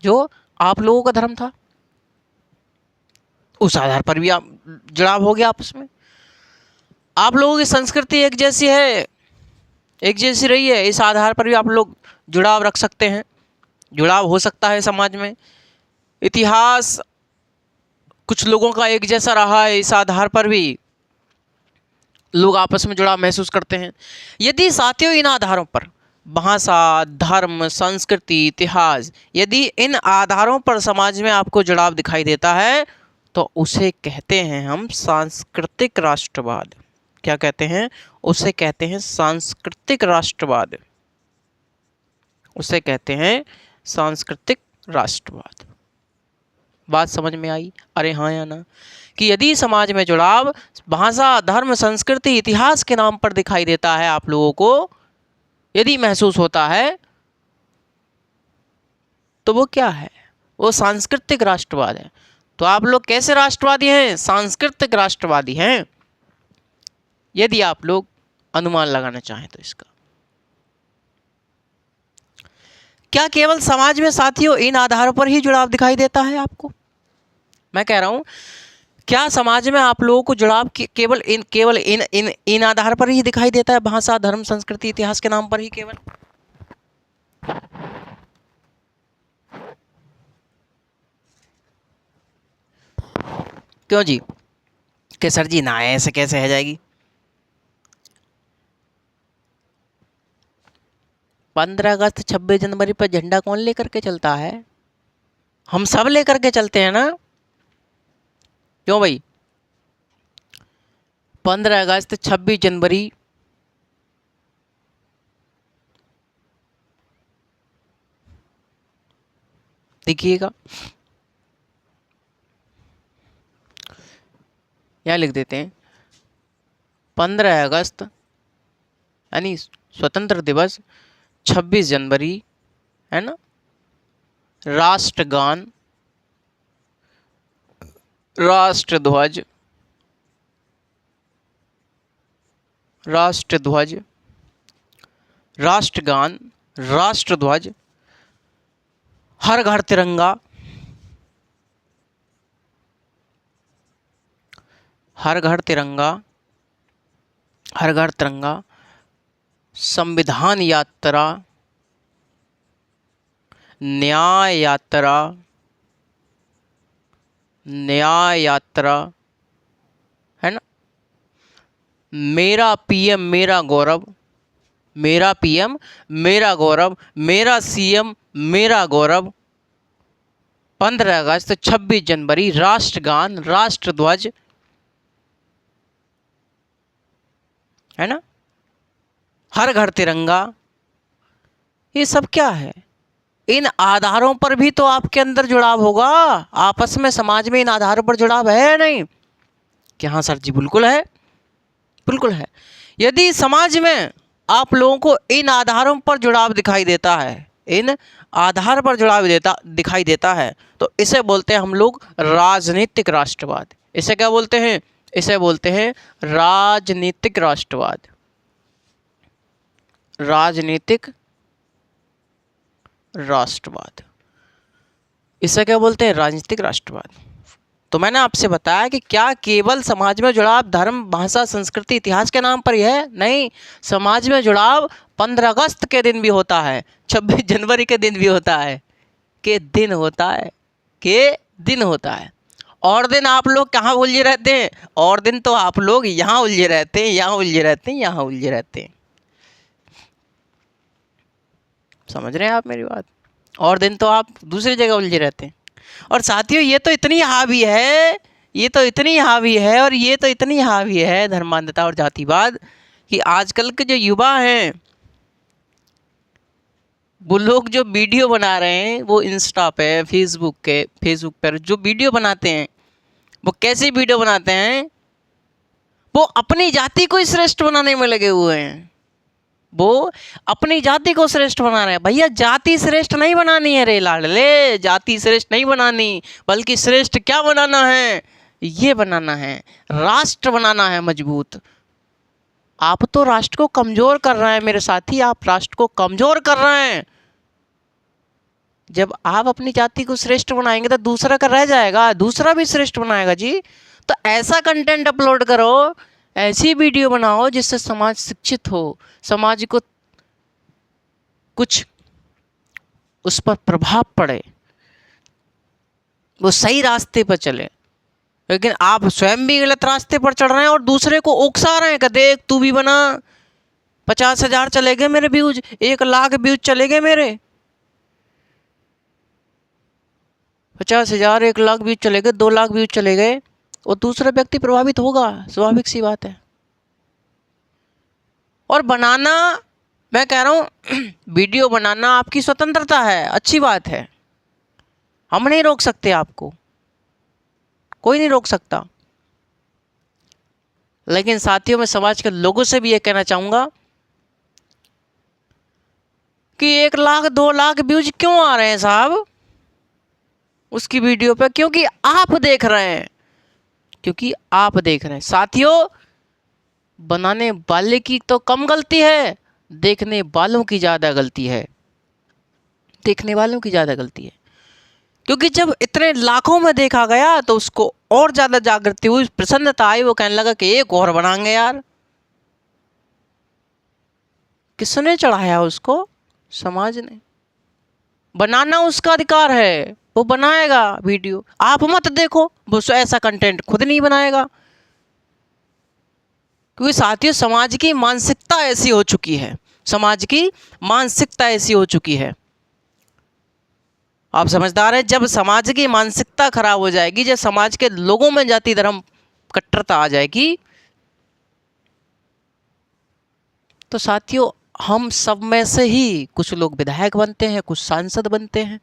जो आप लोगों का धर्म था। उस आधार पर भी आप जुड़ाव हो गया आपस में। आप लोगों की संस्कृति एक जैसी है, एक जैसी रही है, इस आधार पर भी आप लोग जुड़ाव रख सकते हैं, जुड़ाव हो सकता है समाज में। इतिहास कुछ लोगों का एक जैसा रहा है, इस आधार पर भी लोग आपस में जुड़ाव महसूस करते हैं। यदि साथियों इन आधारों पर भाषा, धर्म, संस्कृति, इतिहास, यदि इन आधारों पर समाज में आपको जुड़ाव दिखाई देता है तो उसे कहते हैं हम सांस्कृतिक राष्ट्रवाद। क्या कहते हैं? उसे कहते हैं सांस्कृतिक राष्ट्रवाद। उसे कहते हैं सांस्कृतिक राष्ट्रवाद। बात समझ में आई? अरे हाँ या ना? कि यदि समाज में जुड़ाव भाषा, धर्म, संस्कृति, इतिहास के नाम पर दिखाई देता है, आप लोगों को यदि महसूस होता है, तो वो क्या है? वो सांस्कृतिक राष्ट्रवाद है। तो आप लोग कैसे राष्ट्रवादी हैं? सांस्कृतिक राष्ट्रवादी हैं, यदि आप लोग अनुमान लगाना चाहें तो इसका। क्या केवल समाज में साथियों इन आधारों पर ही जुड़ाव दिखाई देता है आपको? मैं कह रहा हूं, क्या समाज में आप लोगों को जुड़ाव केवल इन आधार पर ही दिखाई देता है? भाषा, धर्म, संस्कृति, इतिहास के नाम पर ही केवल? क्यों जी? कि सर जी ना, ऐसे कैसे है जाएगी? 15 अगस्त 26 जनवरी पर झंडा कौन लेकर के चलता है? हम सब लेकर के चलते हैं ना। क्यों भाई? 15 अगस्त 26 जनवरी देखिएगा, यहाँ लिख देते हैं 15 अगस्त यानी स्वतंत्र दिवस, 26 जनवरी है ना, राष्ट्रगान, राष्ट्रध्वज, राष्ट्रध्वज, राष्ट्रगान, राष्ट्रध्वज, हर घर तिरंगा, हर घर तिरंगा, हर घर तिरंगा, संविधान यात्रा, न्याय यात्रा, न्याय यात्रा, है ना, मेरा पीएम मेरा गौरव, मेरा पीएम मेरा गौरव, मेरा सीएम मेरा गौरव, 15 अगस्त, 26 जनवरी, राष्ट्रगान, राष्ट्रध्वज, है ना, हर घर तिरंगा। ये सब क्या है? इन आधारों पर भी तो आपके अंदर जुड़ाव होगा, आपस में समाज में इन आधारों पर जुड़ाव है या नहीं? कि हाँ सर जी बिल्कुल है, बिल्कुल है। यदि समाज में आप लोगों को इन आधारों पर जुड़ाव दिखाई देता है, इन आधार पर जुड़ाव दिखाई देता है, तो इसे बोलते हैं हम लोग राजनीतिक राष्ट्रवाद। इसे क्या बोलते हैं? इसे बोलते हैं राजनीतिक राष्ट्रवाद। राजनीतिक राष्ट्रवाद, इसे क्या बोलते हैं? राजनीतिक राष्ट्रवाद। तो मैंने आपसे बताया कि क्या केवल समाज में जुड़ाव धर्म, भाषा, संस्कृति, इतिहास के नाम पर ही है? नहीं, समाज में जुड़ाव 15 अगस्त के दिन भी होता है, 26 जनवरी के दिन भी होता है, के दिन होता है, के दिन होता है। और दिन आप लोग कहाँ उलझे रहते हैं? और दिन तो आप लोग यहाँ उलझे रहते हैं, यहाँ उलझे रहते हैं, यहाँ उलझे रहते हैं। समझ रहे हैं आप मेरी बात? और दिन तो आप दूसरी जगह उलझे रहते हैं। और साथियों ये तो इतनी हावी है, ये तो इतनी हावी है, और ये तो इतनी हावी है धर्मांधता और जातिवाद, कि आजकल के जो युवा हैं वो लोग जो वीडियो बना रहे हैं, वो इंस्टा पे, फेसबुक पर जो वीडियो बनाते हैं, वो कैसी वीडियो बनाते हैं? वो अपनी जाति को श्रेष्ठ बनाने में लगे हुए हैं। वो अपनी जाति को श्रेष्ठ बना रहे हैं। भैया जाति श्रेष्ठ नहीं बनानी है रे लाडले, जाति श्रेष्ठ नहीं बनानी, बल्कि श्रेष्ठ क्या बनाना है? ये बनाना है, राष्ट्र बनाना है मजबूत। आप तो राष्ट्र को कमजोर कर रहे हैं मेरे साथी, आप राष्ट्र को कमजोर कर रहे हैं। जब आप अपनी जाति को श्रेष्ठ बनाएंगे तो दूसरा का रह जाएगा, दूसरा भी श्रेष्ठ बनाएगा जी। तो ऐसा कंटेंट अपलोड करो, ऐसी वीडियो बनाओ जिससे समाज शिक्षित हो, समाज को कुछ उस पर प्रभाव पड़े, वो सही रास्ते पर चले। लेकिन आप स्वयं भी गलत रास्ते पर चढ़ रहे हैं और दूसरे को उकसा रहे हैं कि देख तू भी बना, 50,000 चले गए मेरे व्यूज, 1,00,000 व्यूज चले गए मेरे, 50,000 1,00,000 व्यूज चले गए, 2,00,000 व्यूज चले गए, और दूसरा व्यक्ति प्रभावित होगा, स्वाभाविक सी बात है। और बनाना, मैं कह रहा हूँ वीडियो बनाना आपकी स्वतंत्रता है, अच्छी बात है, हम नहीं रोक सकते आपको, कोई नहीं रोक सकता। लेकिन साथियों, मैं समाज के लोगों से भी ये कहना चाहूंगा कि 1,00,000 2,00,000 व्यूज क्यों आ रहे हैं साहब उसकी वीडियो पे? क्योंकि आप देख रहे हैं, क्योंकि आप देख रहे हैं। साथियों, बनाने वाले की तो कम गलती है, देखने वालों की ज़्यादा गलती है, देखने वालों की ज़्यादा गलती है। क्योंकि जब इतने लाखों में देखा गया तो उसको और ज़्यादा जागृति हुई, प्रसन्नता आई, वो कहने लगा कि एक और बनाएंगे यार। किसने चढ़ाया उसको? समाज ने। बनाना उसका अधिकार है, वो बनाएगा वीडियो, आप मत देखो, वो ऐसा कंटेंट खुद नहीं बनाएगा। क्योंकि साथियों, समाज की मानसिकता ऐसी हो चुकी है, समाज की मानसिकता ऐसी हो चुकी है। आप समझदार हैं, जब समाज की मानसिकता खराब हो जाएगी, जब समाज के लोगों में जाति धर्म कट्टरता आ जाएगी, तो साथियों हम सब में से ही कुछ लोग विधायक बनते हैं, कुछ सांसद बनते हैं।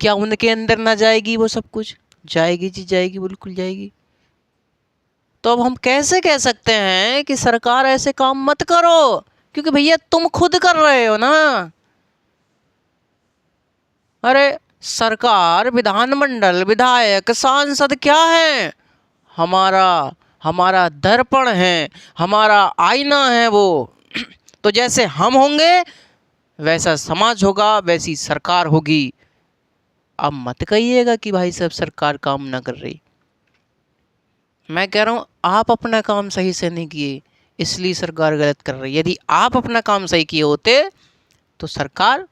क्या उनके अंदर ना जाएगी वो सब कुछ? जाएगी जी, जाएगी, बिल्कुल जाएगी। तो अब हम कैसे कह सकते हैं कि सरकार ऐसे काम मत करो? क्योंकि भैया तुम खुद कर रहे हो ना। अरे सरकार, विधानमंडल, विधायक, सांसद क्या है? हमारा दर्पण है, हमारा आईना है वो। तो जैसे हम होंगे वैसा समाज होगा, वैसी सरकार होगी। अब मत कहिएगा कि भाई साहब सरकार काम ना कर रही। मैं कह रहा हूँ आप अपना काम सही से नहीं किए, इसलिए सरकार गलत कर रही है। यदि आप अपना काम सही किए होते तो सरकार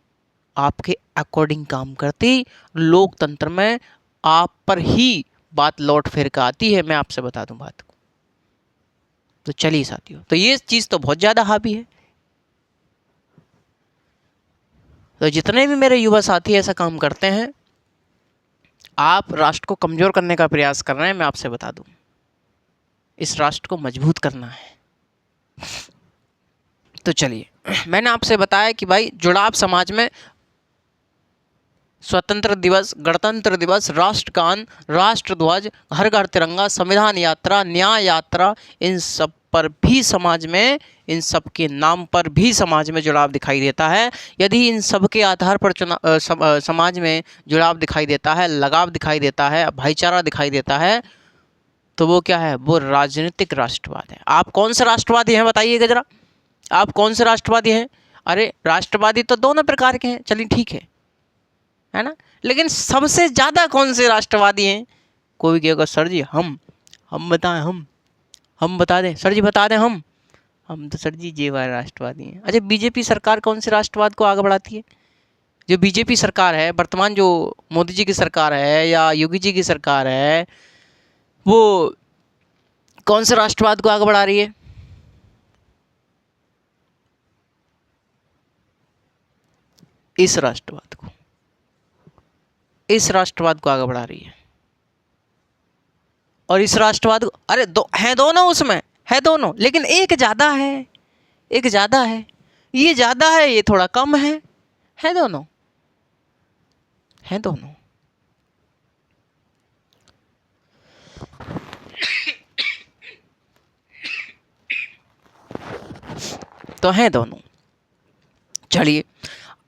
आपके अकॉर्डिंग काम करती। लोकतंत्र में आप पर ही बात लौट फिर कर आती है, मैं आपसे बता दूं बात को। तो चलिए साथियों, तो ये चीज़ तो बहुत ज़्यादा हावी है। तो जितने भी मेरे युवा साथी ऐसा काम करते हैं, आप राष्ट्र को कमज़ोर करने का प्रयास कर रहे हैं, मैं आपसे बता दूं इस राष्ट्र को मजबूत करना है। तो चलिए, मैंने आपसे बताया कि भाई जुड़ाव समाज में स्वतंत्र दिवस, गणतंत्र दिवस, राष्ट्रगान, राष्ट्रध्वज, हर घर तिरंगा, संविधान यात्रा, न्याय यात्रा, इन सब पर भी समाज में, इन सब के नाम पर भी समाज में जुड़ाव दिखाई देता है। यदि इन सब के आधार पर समाज में जुड़ाव दिखाई देता है, लगाव दिखाई देता है, भाईचारा दिखाई देता है, तो वो क्या है? वो राजनीतिक राष्ट्रवाद है। आप कौन से राष्ट्रवादी हैं बताइएगा जरा, आप कौन से राष्ट्रवादी हैं? अरे राष्ट्रवादी तो दोनों प्रकार के हैं, चलिए ठीक है ना, लेकिन सबसे ज़्यादा कौन से राष्ट्रवादी हैं? कोई कहेगा सर जी हम बताएं, हम बता दें सर जी, बता दें हम तो सर जी ये वाले राष्ट्रवादी हैं। अच्छा, बीजेपी सरकार कौन से राष्ट्रवाद को आगे बढ़ाती है? जो बीजेपी सरकार है वर्तमान, जो मोदी जी की सरकार है या योगी जी की सरकार है, वो कौन से राष्ट्रवाद को आगे बढ़ा रही है? इस राष्ट्रवाद को, इस राष्ट्रवाद को आगे बढ़ा रही है। और इस राष्ट्रवाद को, अरे हैं दोनों, उसमें है दोनों, लेकिन एक ज़्यादा है, एक ज़्यादा है, ये ज़्यादा है, ये थोड़ा कम है दोनों, हैं दोनों। तो हैं दोनों। चलिए,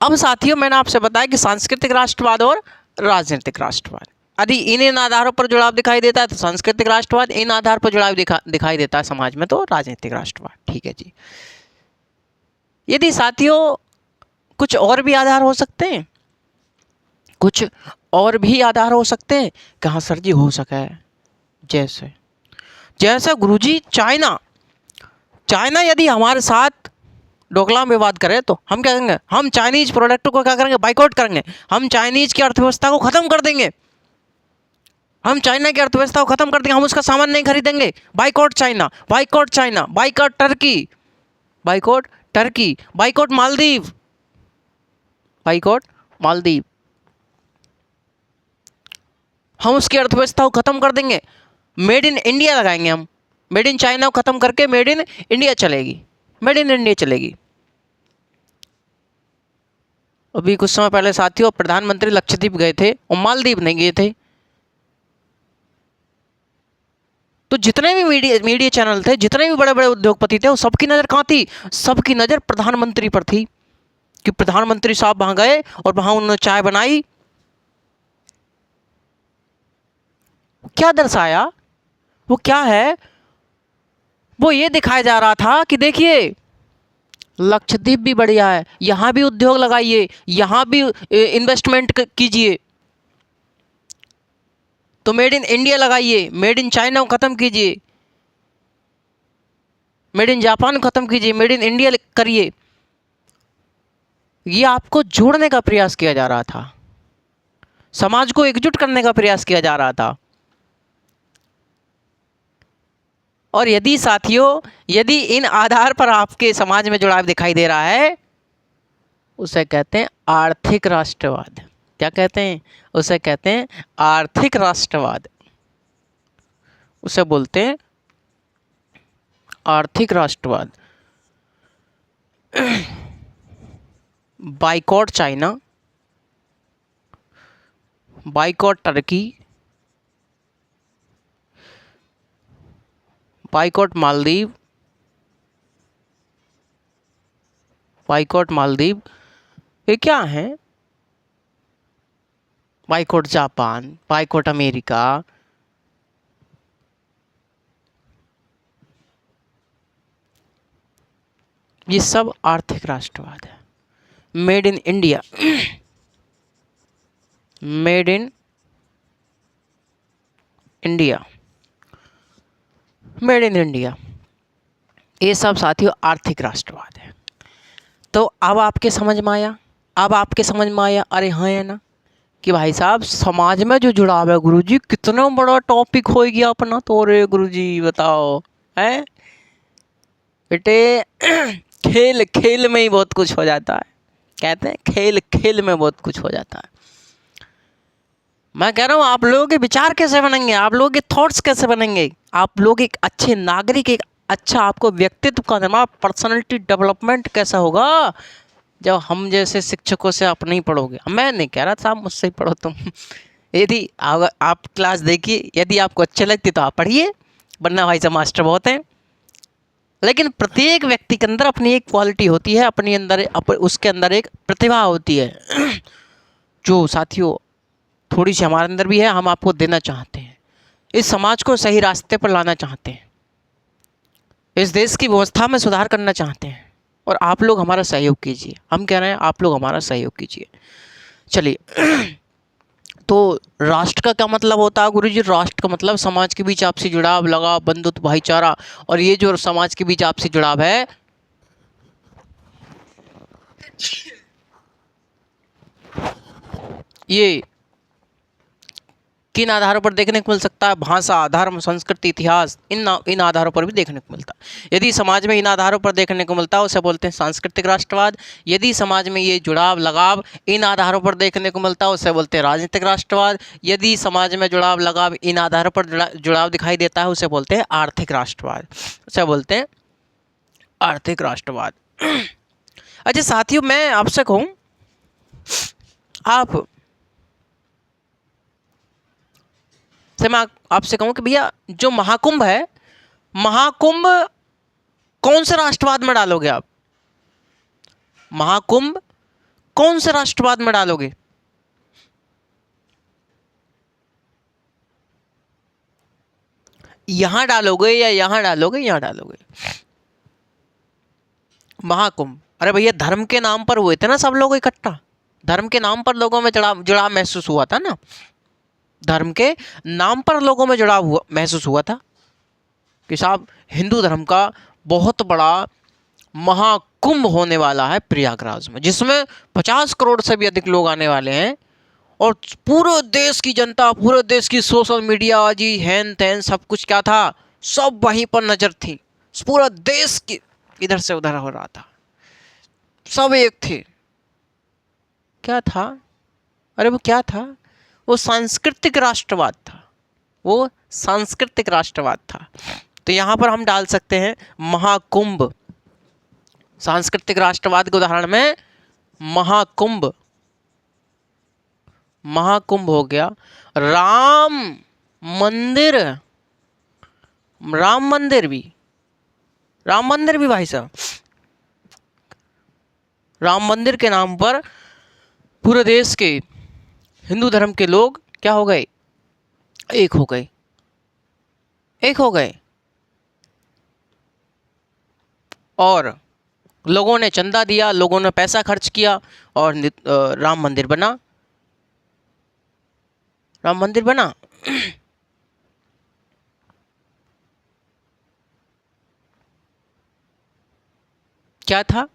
अब साथियों मैंने आपसे बताया कि सांस्कृतिक राष्ट्रवाद और राजनीतिक राष्ट्रवाद। यदि इन आधारों पर जुड़ाव दिखाई देता है तो सांस्कृतिक राष्ट्रवाद, इन आधार पर जुड़ाव दिखाई देता है समाज में तो राजनीतिक राष्ट्रवाद। ठीक है जी। यदि साथियों कुछ और भी आधार हो सकते हैं, कुछ और भी आधार हो सकते हैं, कहाँ सर जी हो सका है। जैसे जैसे गुरुजी चाइना यदि हमारे साथ डोकलाम विवाद करे तो हम क्या करेंगे, हम चाइनीज प्रोडक्ट को क्या करेंगे, बाइकआउट करेंगे, हम चाइनीज की अर्थव्यवस्था को खत्म कर देंगे, हम चाइना की अर्थव्यवस्था को खत्म कर देंगे, हम उसका सामान नहीं खरीदेंगे। Boycott China, boycott China, boycott Turkey, boycott Turkey, boycott Maldives, boycott Maldives, हम उसकी अर्थव्यवस्था को खत्म कर देंगे। मेड इन इंडिया लगाएंगे हम, मेड इन चाइना को खत्म करके मेड इन इंडिया चलेगी, मेड इन इंडिया चलेगी। अभी कुछ समय पहले साथियों प्रधानमंत्री लक्षद्वीप गए थे और मालदीव नहीं गए थे। तो जितने भी मीडिया चैनल थे, जितने भी बड़े बड़े उद्योगपति थे, वो सबकी नज़र कहाँ थी, सबकी नज़र प्रधानमंत्री पर थी कि प्रधानमंत्री साहब वहाँ गए और वहाँ उन्होंने चाय बनाई। क्या दर्शाया, वो क्या है, वो ये दिखाया जा रहा था कि देखिए लक्षद्वीप भी बढ़िया है, यहाँ भी उद्योग लगाइए, यहाँ भी इन्वेस्टमेंट कीजिए, तो मेड इन इंडिया लगाइए, मेड इन चाइना को ख़त्म कीजिए, मेड इन जापान को ख़त्म कीजिए, मेड इन इंडिया करिए। ये आपको जोड़ने का प्रयास किया जा रहा था, समाज को एकजुट करने का प्रयास किया जा रहा था। और यदि साथियों यदि इन आधार पर आपके समाज में जुड़ाव दिखाई दे रहा है, उसे कहते हैं आर्थिक राष्ट्रवाद। क्या कहते हैं, उसे कहते हैं आर्थिक राष्ट्रवाद, उसे बोलते हैं आर्थिक राष्ट्रवाद। Boycott China, boycott Turkey, boycott Maldives, boycott Maldives, ये क्या है, बाइकआउट जापान, बाइकआउट अमेरिका, ये सब आर्थिक राष्ट्रवाद है। Made in India, made in India, made in India, ये सब साथियों आर्थिक राष्ट्रवाद है। तो अब आपके समझ में आया, अब आपके समझ में आया, अरे हाँ है ना, कि भाई साहब समाज में जो जुड़ाव है गुरुजी, कितना बड़ा टॉपिक हो गया अपना तो। रे गुरुजी बताओ, है बेटे खेल खेल में ही बहुत कुछ हो जाता है, कहते हैं खेल खेल में बहुत कुछ हो जाता है। मैं कह रहा हूँ आप लोगों के विचार कैसे बनेंगे, आप लोगों के थॉट्स कैसे बनेंगे, आप लोग एक अच्छे नागरिक, एक अच्छा आपको व्यक्तित्व का निर्माण, पर्सनालिटी डेवलपमेंट कैसा होगा जब हम जैसे शिक्षकों से आप नहीं पढ़ोगे। मैं नहीं कह रहा था आप मुझसे ही पढ़ो तुम यदि आप क्लास देखिए, यदि आपको अच्छे लगती तो आप पढ़िए, वरना भाई साहब मास्टर बहुत हैं। लेकिन प्रत्येक व्यक्ति के अंदर अपनी एक क्वालिटी होती है, अपनी अंदर उसके अंदर एक प्रतिभा होती है जो साथियों थोड़ी सी हमारे अंदर भी है, हम आपको देना चाहते हैं। इस समाज को सही रास्ते पर लाना चाहते हैं, इस देश की व्यवस्था में सुधार करना चाहते हैं, और आप लोग हमारा सहयोग कीजिए। हम कह रहे हैं आप लोग हमारा सहयोग कीजिए। चलिए तो राष्ट्र का क्या मतलब होता है गुरुजी? राष्ट्र का मतलब समाज के बीच आपसी जुड़ाव, लगाव, बंधुत्व, भाईचारा। और ये जो समाज के बीच आपसी जुड़ाव है, ये किन आधारों पर देखने को मिल सकता है? भाषा, धर्म, संस्कृति, इतिहास, इन आधारों पर भी देखने को मिलता है। यदि समाज में इन आधारों पर देखने को मिलता है उसे बोलते हैं सांस्कृतिक राष्ट्रवाद। यदि समाज में ये जुड़ाव, लगाव इन आधारों पर देखने को मिलता है उसे बोलते हैं राजनीतिक राष्ट्रवाद। यदि समाज में जुड़ाव, लगाव इन आधारों पर जुड़ाव दिखाई देता है उसे बोलते हैं आर्थिक राष्ट्रवाद, उसे बोलते हैं आर्थिक राष्ट्रवाद। अच्छा साथियों, मैं आपसे कहूँ, मैं आपसे कहूँ कि भैया जो महाकुंभ है, महाकुंभ कौन से राष्ट्रवाद में डालोगे आप? महाकुंभ कौन से राष्ट्रवाद में डालोगे? यहाँ डालोगे या यहाँ डालोगे, यहाँ डालोगे। महाकुंभ, अरे भैया धर्म के नाम पर हुए थे ना सब लोग इकट्ठा, धर्म के नाम पर लोगों में जुड़ाव महसूस हुआ था ना, धर्म के नाम पर लोगों में जुड़ाव हुआ महसूस हुआ था कि साहब हिंदू धर्म का बहुत बड़ा महाकुंभ होने वाला है प्रयागराज में, जिसमें 50 करोड़ से भी अधिक लोग आने वाले हैं। और पूरे देश की जनता, पूरे देश की सोशल मीडिया जी हैन तैन सब कुछ क्या था, सब वहीं पर नजर थी। पूरा देश की इधर से उधर हो रहा था, सब एक थे। क्या था, अरे वो क्या था, वो सांस्कृतिक राष्ट्रवाद था, वो सांस्कृतिक राष्ट्रवाद था। तो यहाँ पर हम डाल सकते हैं महाकुंभ, सांस्कृतिक राष्ट्रवाद के उदाहरण में महाकुंभ, महाकुंभ हो गया। राम मंदिर, राम मंदिर भी, राम मंदिर भी भाई साहब, राम मंदिर के नाम पर पूरे देश के हिंदू धर्म के लोग क्या हो गए, एक हो गए, एक हो गए। और लोगों ने चंदा दिया, लोगों ने पैसा खर्च किया और राम मंदिर बना, राम मंदिर बना। क्या था,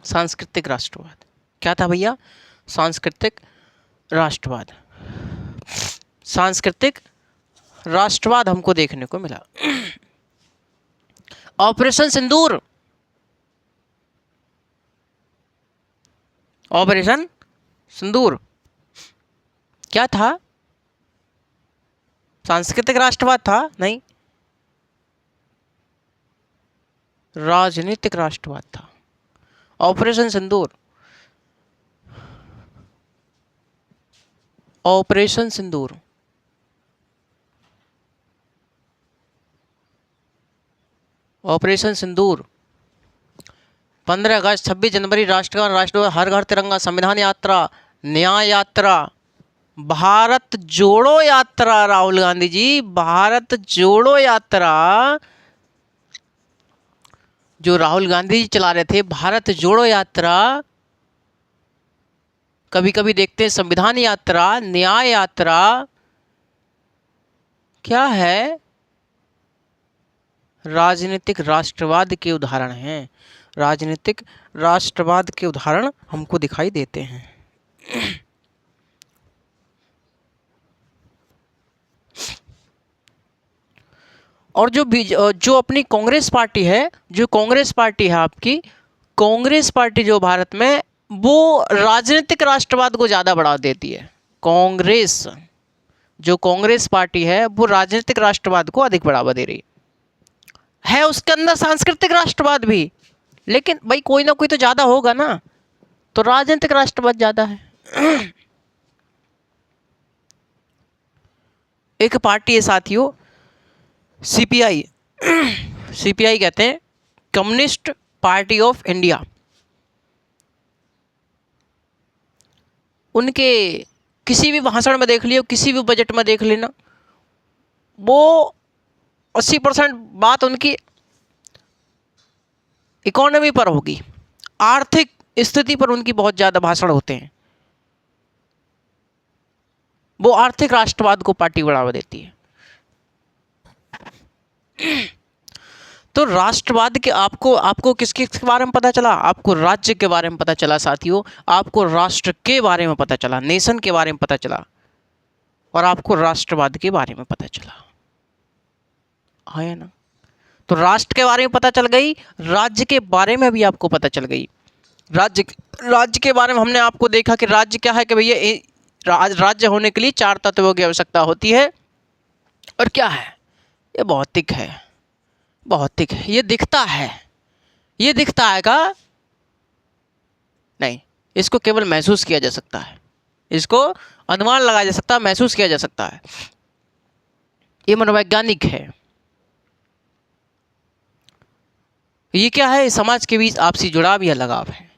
सांस्कृतिक राष्ट्रवाद। क्या था भैया, सांस्कृतिक राष्ट्रवाद, सांस्कृतिक राष्ट्रवाद हमको देखने को मिला। ऑपरेशन सिंदूर, ऑपरेशन सिंदूर क्या था, सांस्कृतिक राष्ट्रवाद था, नहीं राजनीतिक राष्ट्रवाद था। ऑपरेशन सिंदूर, ऑपरेशन सिंदूर, ऑपरेशन सिंदूर 15 अगस्त, 26 जनवरी, राष्ट्रगान, राष्ट्रध्वज, हर घर तिरंगा, संविधान यात्रा, न्याय यात्रा, भारत जोड़ो यात्रा, राहुल गांधी जी, भारत जोड़ो यात्रा जो राहुल गांधी जी चला रहे थे, भारत जोड़ो यात्रा। कभी कभी देखते हैं संविधान यात्रा, न्याय यात्रा, क्या है, राजनीतिक राष्ट्रवाद के उदाहरण हैं, राजनीतिक राष्ट्रवाद के उदाहरण हमको दिखाई देते हैं। और जो अपनी कांग्रेस पार्टी है, जो कांग्रेस पार्टी है आपकी, कांग्रेस पार्टी जो भारत में, वो राजनीतिक राष्ट्रवाद को ज़्यादा बढ़ावा देती है। कांग्रेस, जो कांग्रेस पार्टी है वो राजनीतिक राष्ट्रवाद को अधिक बढ़ावा दे रही है। उसके अंदर सांस्कृतिक राष्ट्रवाद भी, लेकिन भाई कोई ना कोई तो ज़्यादा होगा ना, तो राजनीतिक राष्ट्रवाद ज़्यादा है। एक पार्टी है साथियों, सीपीआई, सीपीआई कहते हैं कम्युनिस्ट पार्टी ऑफ इंडिया। उनके किसी भी भाषण में देख लियो, किसी भी बजट में देख लेना, वो 80% बात उनकी इकोनॉमी पर होगी, आर्थिक स्थिति पर उनकी बहुत ज़्यादा भाषण होते हैं। वो आर्थिक राष्ट्रवाद को पार्टी बढ़ावा देती है। तो राष्ट्रवाद के आपको किसके बारे में पता चला, आपको राज्य के बारे में पता चला साथियों, आपको राष्ट्र के बारे में पता चला, नेशन के बारे में पता चला, और आपको राष्ट्रवाद के बारे में पता चला, है ना। तो राष्ट्र के बारे में पता चल गई, राज्य के बारे में भी आपको पता चल गई। राज्य के बारे में हमने आपको देखा कि राज्य क्या है, कि भैया राज्य होने के लिए 4 तत्वों की आवश्यकता होती है। और क्या है, ये भौतिक है, भौतिक है, ये दिखता है, ये दिखता है का नहीं, इसको केवल महसूस किया जा सकता है, इसको अनुमान लगाया जा सकता है, महसूस किया जा सकता है, ये मनोवैज्ञानिक है। ये क्या है, समाज के बीच आपसी जुड़ाव या लगाव है।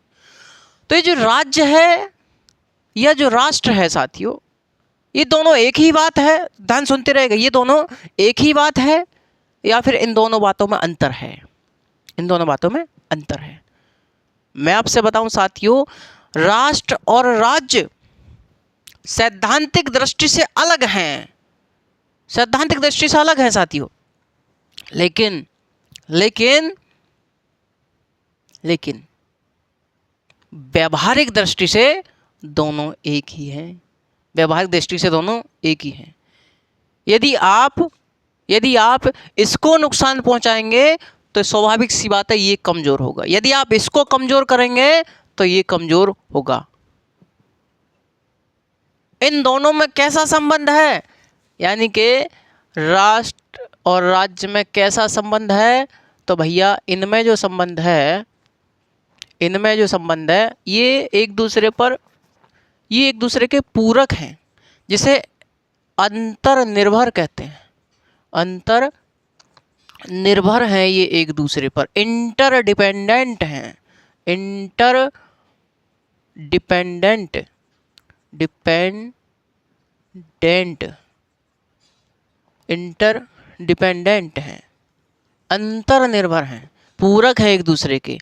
तो ये जो राज्य है या जो राष्ट्र है साथियों, ये दोनों एक ही बात है, ध्यान सुनते रहेगा, ये दोनों एक ही बात है, या फिर इन दोनों बातों में अंतर है? इन दोनों बातों में अंतर है। मैं आपसे बताऊं साथियों, राष्ट्र और राज्य सैद्धांतिक दृष्टि से अलग हैं, सैद्धांतिक दृष्टि से अलग हैं साथियों, लेकिन लेकिन लेकिन व्यावहारिक दृष्टि से दोनों एक ही हैं, व्यावहारिक दृष्टि से दोनों एक ही हैं। यदि आप इसको नुकसान पहुंचाएंगे तो स्वाभाविक सी बात है ये कमजोर होगा, यदि आप इसको कमजोर करेंगे तो ये कमजोर होगा। इन दोनों में कैसा संबंध है, यानी कि राष्ट्र और राज्य में कैसा संबंध है? तो भैया इनमें जो संबंध है, ये एक दूसरे के पूरक हैं, जिसे अंतर निर्भर कहते हैं। अंतर निर्भर हैं ये एक दूसरे पर, इंटरडिपेंडेंट हैं, इंटरडिपेंडेंट इंटरडिपेंडेंट हैं, अंतर निर्भर हैं, पूरक है एक दूसरे के।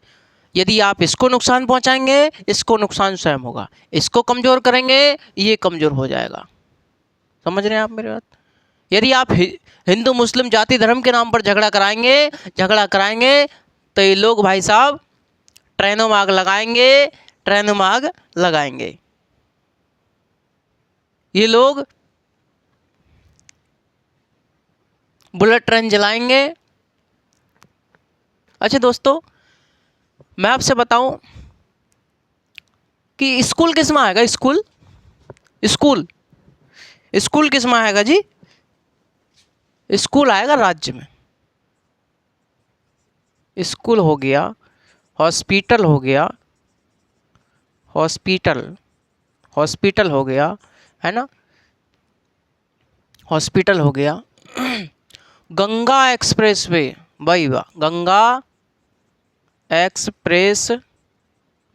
यदि आप इसको नुकसान पहुंचाएंगे, इसको नुकसान स्वयं होगा, इसको कमजोर करेंगे, ये कमजोर हो जाएगा। समझ रहे हैं आप मेरी बात? यदि आप हिंदू मुस्लिम जाति धर्म के नाम पर झगड़ा कराएंगे तो ये लोग भाई साहब ट्रेनों में आग लगाएंगे, ये लोग बुलेट ट्रेन जलाएंगे। अच्छा दोस्तों, मैं आपसे बताऊं कि स्कूल किस में आएगा? स्कूल किस में आएगा जी? स्कूल आएगा राज्य में। स्कूल हो गया, हॉस्पिटल हो गया, हॉस्पिटल हो गया, है ना, हॉस्पिटल हो गया। गंगा एक्सप्रेसवे, भाई वाह, Ganga express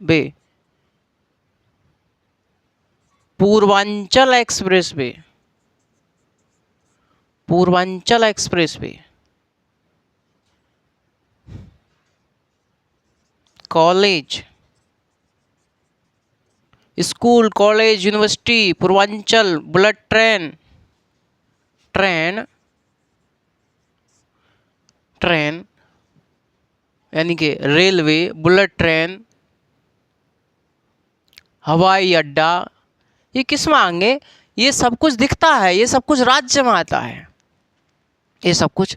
way, Purvanchal expressway, college, school, college, university, Purvanchal, bullet train, यानी कि रेलवे, बुलेट ट्रेन, हवाई अड्डा, ये किस में आएंगे? ये सब कुछ दिखता है, ये सब कुछ राज्य में आता है, ये सब कुछ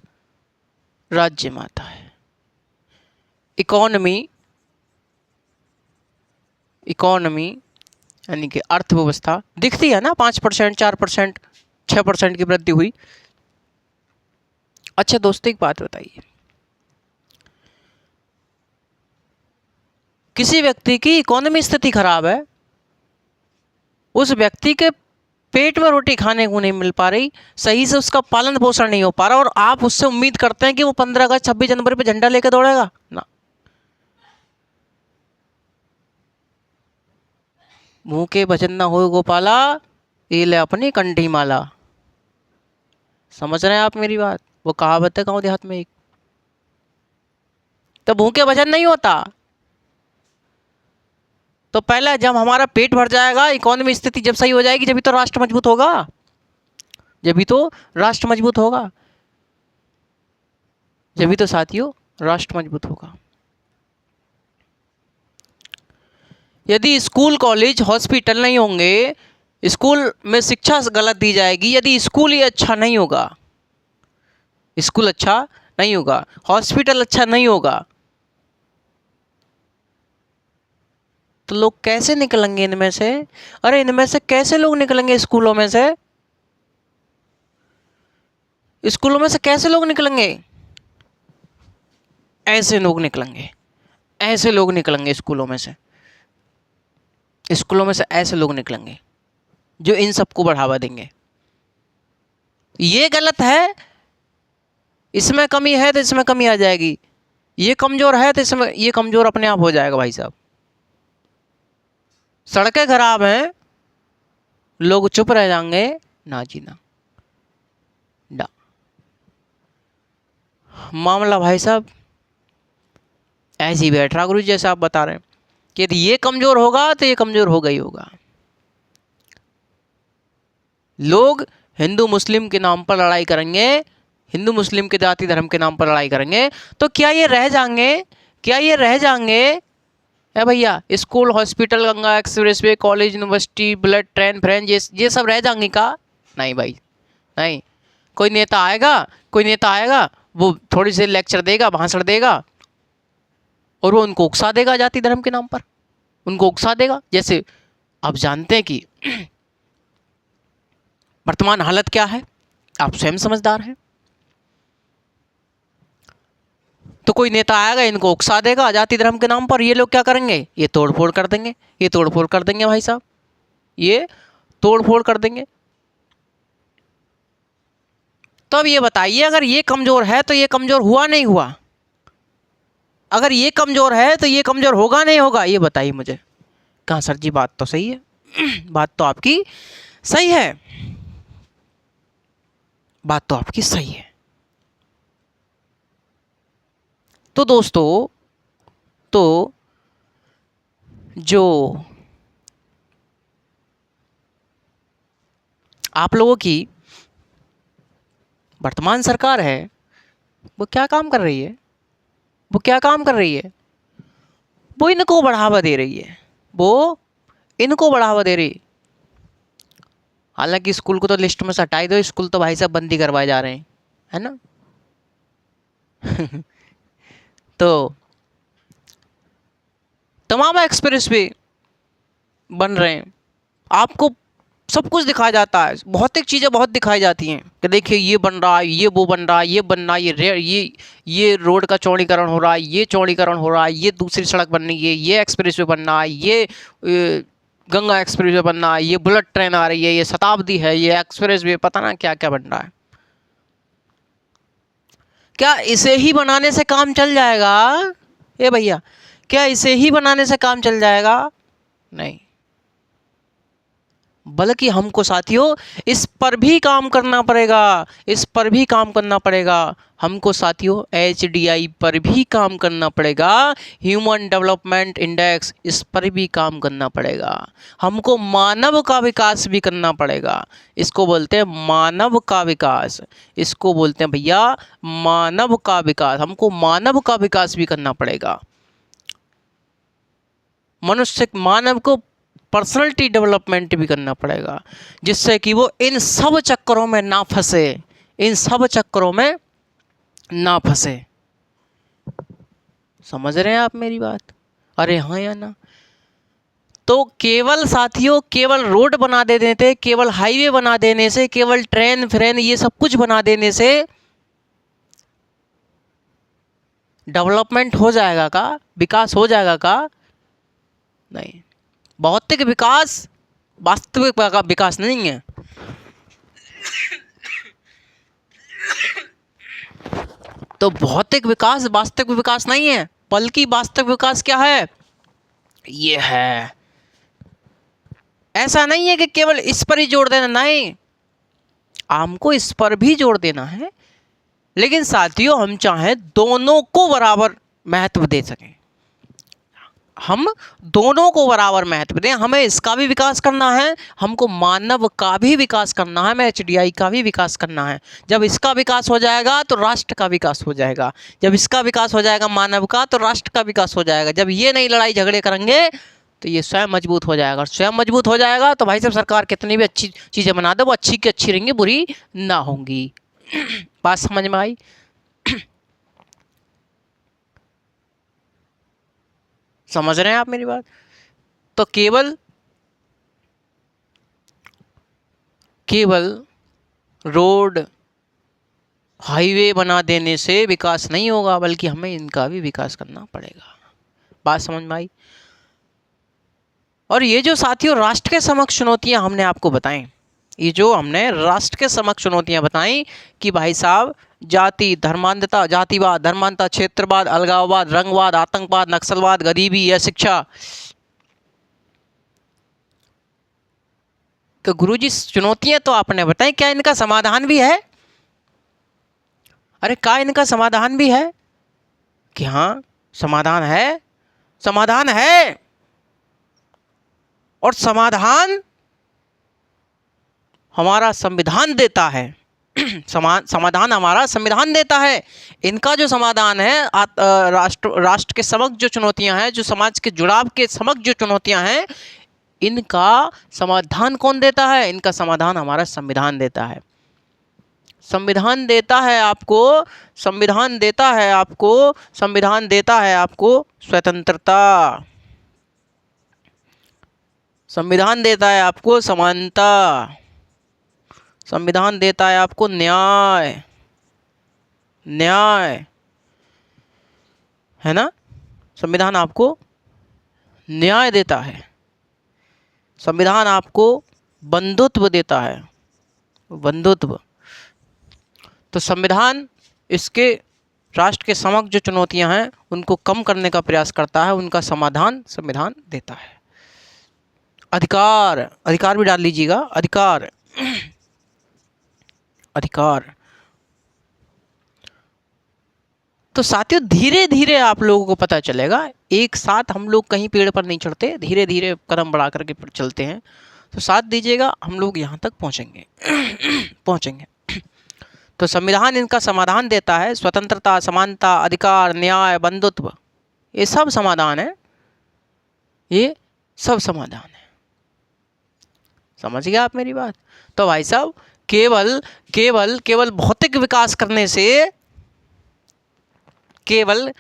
राज्य में आता है। इकोनॉमी यानी कि अर्थव्यवस्था दिखती है ना, 5%, 4%, 6% की वृद्धि हुई। अच्छा दोस्तों, एक बात बताइए, किसी व्यक्ति की इकोनॉमी स्थिति खराब है, उस व्यक्ति के पेट में रोटी खाने को नहीं मिल पा रही, सही से उसका पालन पोषण नहीं हो पा रहा, और आप उससे उम्मीद करते हैं कि वो 15 अगस्त 26 जनवरी पे झंडा लेकर दौड़ेगा ना। मुंह के भजन ना हो गोपाला, ये ले अपनी कंठी माला। समझ रहे हैं आप मेरी बात? वो कहावत है गाँव देहात में एक। तो मुंह के भजन नहीं होता, तो पहले जब हमारा पेट भर जाएगा, इकोनॉमी स्थिति जब सही हो जाएगी, जब भी तो राष्ट्र मजबूत होगा, जब भी तो साथियों राष्ट्र मजबूत होगा। यदि स्कूल, कॉलेज, हॉस्पिटल नहीं होंगे, स्कूल में शिक्षा गलत दी जाएगी, यदि स्कूल ही अच्छा नहीं होगा, हॉस्पिटल अच्छा नहीं होगा, तो लोग कैसे निकलेंगे इनमें से? अरे इनमें से कैसे लोग निकलेंगे? स्कूलों में से कैसे लोग निकलेंगे? ऐसे लोग निकलेंगे स्कूलों में से ऐसे लोग निकलेंगे जो इन सबको बढ़ावा देंगे। ये गलत है, इसमें कमी है तो इसमें कमी आ जाएगी, ये कमजोर है तो इसमें ये कमजोर अपने आप हो जाएगा। भाई साहब, सड़कें खराब हैं, लोग चुप रह जाएंगे, ना जी ना, मामला भाई साहब ऐसे ही बैठ रहा गुरु जी, जैसे आप बता रहे हैं कि यदि ये कमजोर होगा तो ये कमजोर होगा ही होगा। लोग हिंदू मुस्लिम के नाम पर लड़ाई करेंगे, हिंदू मुस्लिम के जाति धर्म के नाम पर लड़ाई करेंगे, तो क्या ये रह जाएंगे? क्या ये रह जाएंगे? है भैया, school hospital Ganga express way college university bullet train friend ये सब रह जाएंगे का? नहीं भाई नहीं। कोई नेता आएगा, कोई नेता आएगा, वो थोड़ी सी लेक्चर देगा, भाषण देगा, और वो उनको उकसा देगा जाति धर्म के नाम पर, उनको उकसा देगा। जैसे आप जानते हैं कि वर्तमान हालत क्या है, आप स्वयं समझदार हैं। तो कोई नेता आएगा, इनको उकसा देगा जाति धर्म के नाम पर, ये लोग क्या करेंगे? ये तोड़फोड़ कर देंगे, ये तोड़फोड़ कर देंगे भाई साहब, ये तोड़फोड़ कर देंगे। तो अब ये बताइए, अगर ये कमजोर है तो ये कमजोर हुआ नहीं हुआ? अगर ये कमजोर है तो ये कमजोर होगा नहीं होगा? ये बताइए मुझे। कहाँ सर जी, बात तो सही है, बात तो आपकी सही है, बात तो आपकी सही है। तो दोस्तों, तो जो आप लोगों की वर्तमान सरकार है, वो क्या काम कर रही है? वो क्या काम कर रही है? वो इनको बढ़ावा दे रही है, वो इनको बढ़ावा दे रही है। हालांकि स्कूल को तो लिस्ट में से हटा ही दो, स्कूल तो भाई साहब बंद ही करवाए जा रहे हैं, है ना। तो तमाम एक्सप्रेस वे बन रहे हैं, आपको सब कुछ दिखाया जाता है, भौतिक चीज़ें बहुत दिखाई जाती हैं कि देखिए ये बन रहा है, ये वो बन रहा है, ये बनना है, ये रोड का चौड़ीकरण हो रहा है, ये चौड़ीकरण हो रहा है, ये दूसरी सड़क बन रही है, ये एक्सप्रेस वे बनना है, ये गंगा एक्सप्रेस वे बनना है, ये बुलेट ट्रेन आ रही है, ये शताब्दी है, ये एक्सप्रेस वे, पता ना क्या क्या बन रहा है। क्या इसे ही बनाने से काम चल जाएगा? ए भैया, क्या इसे ही बनाने से काम चल जाएगा? नहीं, बल्कि हमको साथियों इस पर भी काम करना पड़ेगा, इस पर भी काम करना पड़ेगा। हमको साथियों HDI पर भी काम करना पड़ेगा, ह्यूमन डेवलपमेंट इंडेक्स, इस पर भी काम करना पड़ेगा। हमको मानव का विकास भी करना पड़ेगा, इसको बोलते हैं मानव का विकास, इसको बोलते हैं भैया मानव का विकास। हमको मानव का विकास भी करना पड़ेगा, मनुष्य मानव को पर्सनैलिटी डेवलपमेंट भी करना पड़ेगा, जिससे कि वो इन सब चक्करों में ना फंसे, इन सब चक्करों में ना फंसे। समझ रहे हैं आप मेरी बात? अरे हाँ या ना? तो केवल साथियों, केवल रोड बना देने से, केवल हाईवे बना देने से, केवल ट्रेन फ्रेन ये सब कुछ बना देने से डेवलपमेंट हो जाएगा का? विकास हो जाएगा का? नहीं। भौतिक विकास वास्तविक विकास नहीं है। तो भौतिक विकास वास्तविक विकास नहीं है, बल्कि वास्तविक विकास क्या है? ये है। ऐसा नहीं है कि केवल इस पर ही जोड़ देना, नहीं, हमको इस पर भी जोड़ देना है, लेकिन साथियों हम चाहें दोनों को बराबर महत्व दे सकें, हम दोनों को बराबर महत्व दें। हमें इसका भी विकास करना है, हमको मानव का भी विकास करना है, हमें HDI का भी विकास करना है। जब इसका विकास हो जाएगा तो राष्ट्र का विकास हो जाएगा, जब इसका विकास हो जाएगा मानव का तो राष्ट्र का विकास हो जाएगा। जब ये नहीं लड़ाई झगड़े करेंगे तो ये स्वयं मजबूत हो जाएगा, स्वयं मजबूत हो जाएगा तो भाई साहब सरकार कितनी भी अच्छी चीज़ें बना दे, वो अच्छी की अच्छी रहेंगी, बुरी ना होंगी। बात समझ में आई? समझ रहे हैं आप मेरी बात? तो केवल रोड हाईवे बना देने से विकास नहीं होगा, बल्कि हमें इनका भी विकास करना पड़ेगा। बात समझ में आई? और ये जो साथियों राष्ट्र के समक्ष चुनौतियां हमने आपको बताई, ये जो हमने राष्ट्र के समक्ष चुनौतियां बताई कि भाई साहब जाति धर्मांधता, जातिवाद, धर्मांधता, क्षेत्रवाद, अलगाववाद, रंगवाद, आतंकवाद, नक्सलवाद, गरीबी या शिक्षा, तो गुरुजी चुनौतियां तो आपने बताई, क्या इनका समाधान भी है? अरे क्या इनका समाधान भी है कि हाँ समाधान है, समाधान है। और समाधान हमारा संविधान देता है। समाधान हमारा संविधान देता है। इनका जो समाधान है राष्ट्र के समक्ष जो चुनौतियां हैं, जो समाज के जुड़ाव के समक्ष जो चुनौतियां हैं, इनका समाधान कौन देता है? इनका समाधान हमारा संविधान देता है। संविधान देता है आपको, संविधान देता है आपको, संविधान देता है आपको स्वतंत्रता, संविधान देता है आपको समानता, संविधान देता है आपको न्याय, न्याय है ना। संविधान आपको न्याय देता है, संविधान आपको बंधुत्व देता है, बंधुत्व। तो संविधान इसके राष्ट्र के समक्ष जो चुनौतियां हैं उनको कम करने का प्रयास करता है, उनका समाधान संविधान देता है। अधिकार, अधिकार भी डाल लीजिएगा, अधिकार, अधिकार। तो साथियों धीरे धीरे आप लोगों को पता चलेगा, एक साथ हम लोग कहीं पेड़ पर नहीं चढ़ते, धीरे धीरे कदम बढ़ा करके चलते हैं। तो साथ दीजिएगा, हम लोग यहाँ तक पहुँचेंगे पहुँचेंगे। तो संविधान इनका समाधान देता है, स्वतंत्रता, समानता, अधिकार, न्याय, बंधुत्व, ये सब समाधान है, ये सब समाधान है। समझ गया आप मेरी बात? तो भाई साहब केवल केवल केवल भौतिक विकास करने से, केवल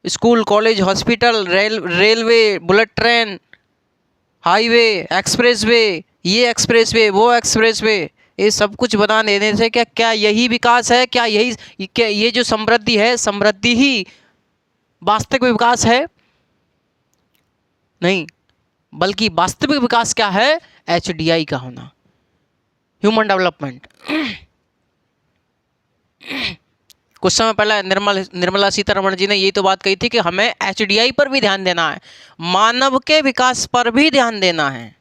school, college, hospital, railway, bullet train, highway, expressway, ये एक्सप्रेसवे, वो एक्सप्रेसवे, ये सब कुछ बना देने से क्या यही विकास है? क्या यही, क्या ये जो समृद्धि है, समृद्धि ही वास्तविक विकास है? नहीं, बल्कि वास्तविक विकास क्या है? HDI का होना, ह्यूमन डेवलपमेंट। कुछ समय पहले निर्मला सीतारमण जी ने ये तो बात कही थी कि हमें HDI पर भी ध्यान देना है, मानव के विकास पर भी ध्यान देना है।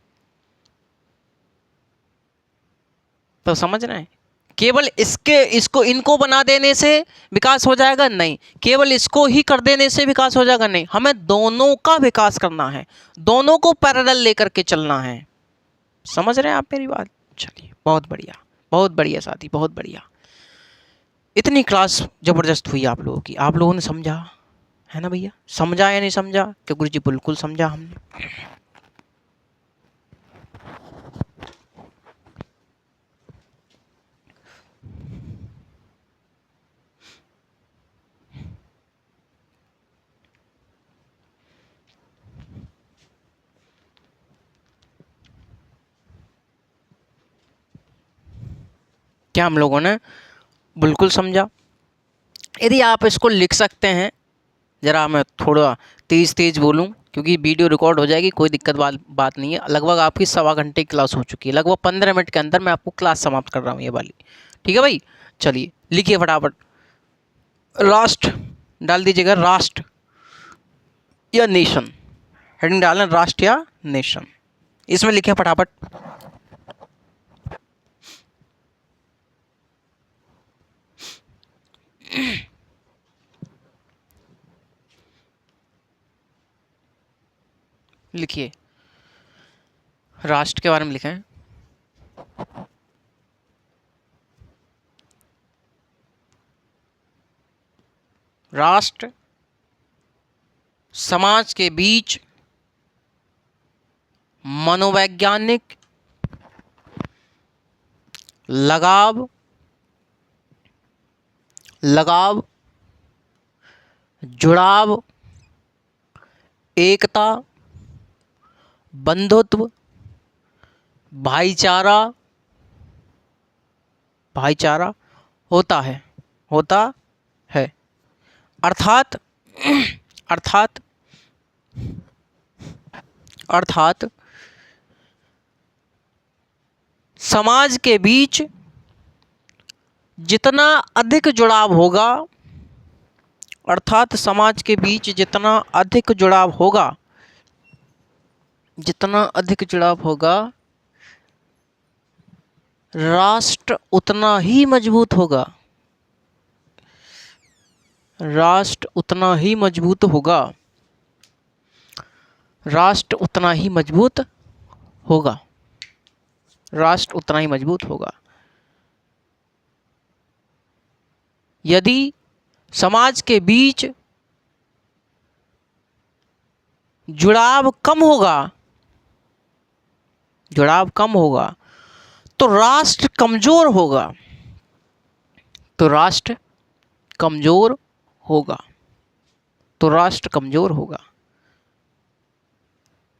तो समझ रहे हैं, केवल इनको बना देने से विकास हो जाएगा? नहीं। केवल इसको ही कर देने से विकास हो जाएगा? नहीं। हमें दोनों का विकास करना है, दोनों को पैरेलल लेकर के चलना है। समझ रहे हैं आप मेरी बात? चलिए, बहुत बढ़िया, बहुत बढ़िया साथी, बहुत बढ़िया। इतनी क्लास जबरदस्त हुई आप लोगों की, आप लोगों ने समझा है ना भैया? समझा या नहीं समझा? कि गुरुजी बिल्कुल समझा हमने। क्या हम लोगों ने बिल्कुल समझा? यदि आप इसको लिख सकते हैं, ज़रा मैं थोड़ा तेज़ बोलूं क्योंकि वीडियो रिकॉर्ड हो जाएगी, कोई दिक्कत बात नहीं है। लगभग आपकी 1.25 घंटे की क्लास हो चुकी है, लगभग 15 मिनट के अंदर मैं आपको क्लास समाप्त कर रहा हूँ ये वाली। ठीक है भाई? चलिए लिखिए फटाफट, राष्ट्र डाल दीजिएगा, राष्ट्र या नेशन, हेडिंग डालना राष्ट्र या नेशन, इसमें लिखें फटाफट। लिखिए, राष्ट्र के बारे में लिखें। राष्ट्र समाज के बीच मनोवैज्ञानिक लगाव जुड़ाव, एकता, बंधुत्व, भाईचारा होता है। अर्थात समाज के बीच जितना अधिक जुड़ाव होगा, अर्थात समाज के बीच जितना अधिक जुड़ाव होगा, राष्ट्र उतना ही मजबूत होगा। राष्ट्र उतना ही मजबूत होगा, राष्ट्र उतना ही मजबूत होगा, राष्ट्र उतना ही मजबूत होगा। यदि समाज के बीच जुड़ाव कम होगा, जुड़ाव कम होगा तो राष्ट्र कमजोर होगा, तो राष्ट्र कमजोर होगा, तो राष्ट्र कमजोर होगा।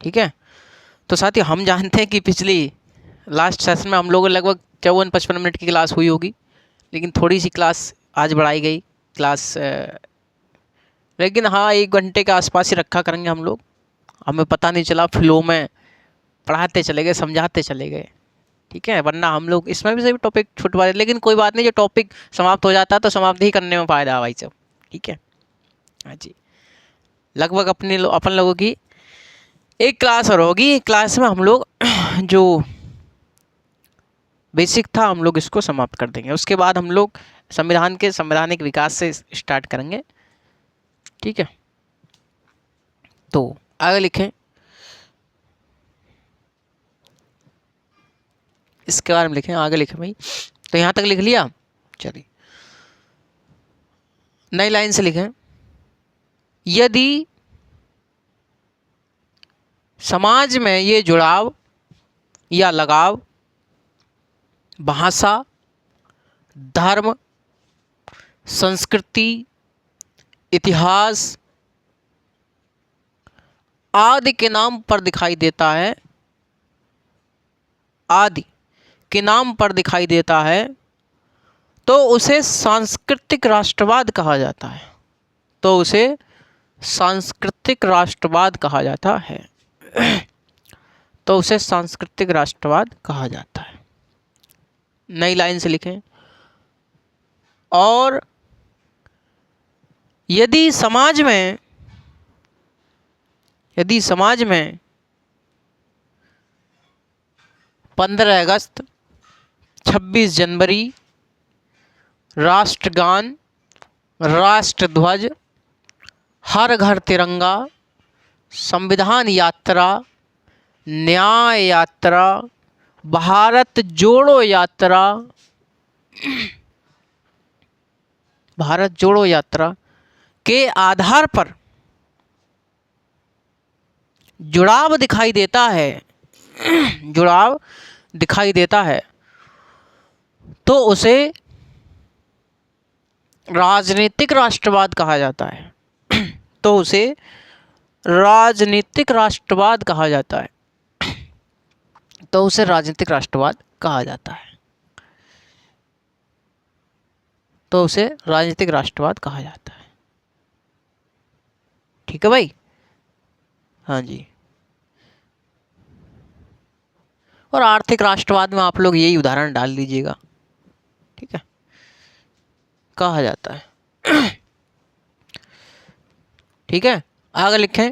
ठीक है। तो साथियों हम जानते हैं कि पिछली लास्ट सेशन में हम लोगों लगभग 54-55 मिनट की क्लास हुई होगी, लेकिन थोड़ी सी क्लास आज बढ़ाई गई क्लास, लेकिन हाँ 1 घंटे के आसपास ही रखा करेंगे हम लोग। हमें पता नहीं चला, फ्लो में पढ़ाते चले गए, समझाते चले गए। ठीक है, वरना हम लोग इसमें भी सभी टॉपिक छुटवा रहे, लेकिन कोई बात नहीं, जो टॉपिक समाप्त हो जाता है तो समाप्त ही करने में फ़ायदा है भाई सब। ठीक है, हाँ जी। लगभग अपन लोगों की एक क्लास और होगी, क्लास में हम लोग जो बेसिक था हम लोग इसको समाप्त कर देंगे। उसके बाद हम लोग संविधान के संवैधानिक विकास से स्टार्ट करेंगे। ठीक है, तो आगे लिखें, इसके बारे में लिखें, आगे लिखें भाई। तो यहाँ तक लिख लिया, चलिए नई लाइन से लिखें। यदि समाज में ये जुड़ाव या लगाव भाषा, धर्म, संस्कृति, इतिहास आदि के नाम पर दिखाई देता है, आदि के नाम पर दिखाई देता है, तो उसे सांस्कृतिक राष्ट्रवाद कहा जाता है, तो उसे सांस्कृतिक राष्ट्रवाद कहा जाता है, तो उसे सांस्कृतिक राष्ट्रवाद कहा जाता है। नई लाइन से लिखें। और यदि समाज में 15 अगस्त, 26 जनवरी, राष्ट्रगान, राष्ट्रध्वज, हर घर तिरंगा, संविधान यात्रा, न्याय यात्रा, भारत जोड़ो यात्रा, भारत जोड़ो यात्रा के आधार पर जुड़ाव दिखाई देता है, जुड़ाव दिखाई देता है, तो उसे राजनीतिक राष्ट्रवाद कहा जाता है, तो उसे राजनीतिक राष्ट्रवाद कहा जाता है, तो उसे राजनीतिक राष्ट्रवाद कहा जाता है, तो उसे राजनीतिक राष्ट्रवाद कहा जाता है। ठीक है भाई, हाँ जी। और आर्थिक राष्ट्रवाद में आप लोग यही उदाहरण डाल दीजिएगा। ठीक है, कहा जाता है। ठीक है, आगे लिखें।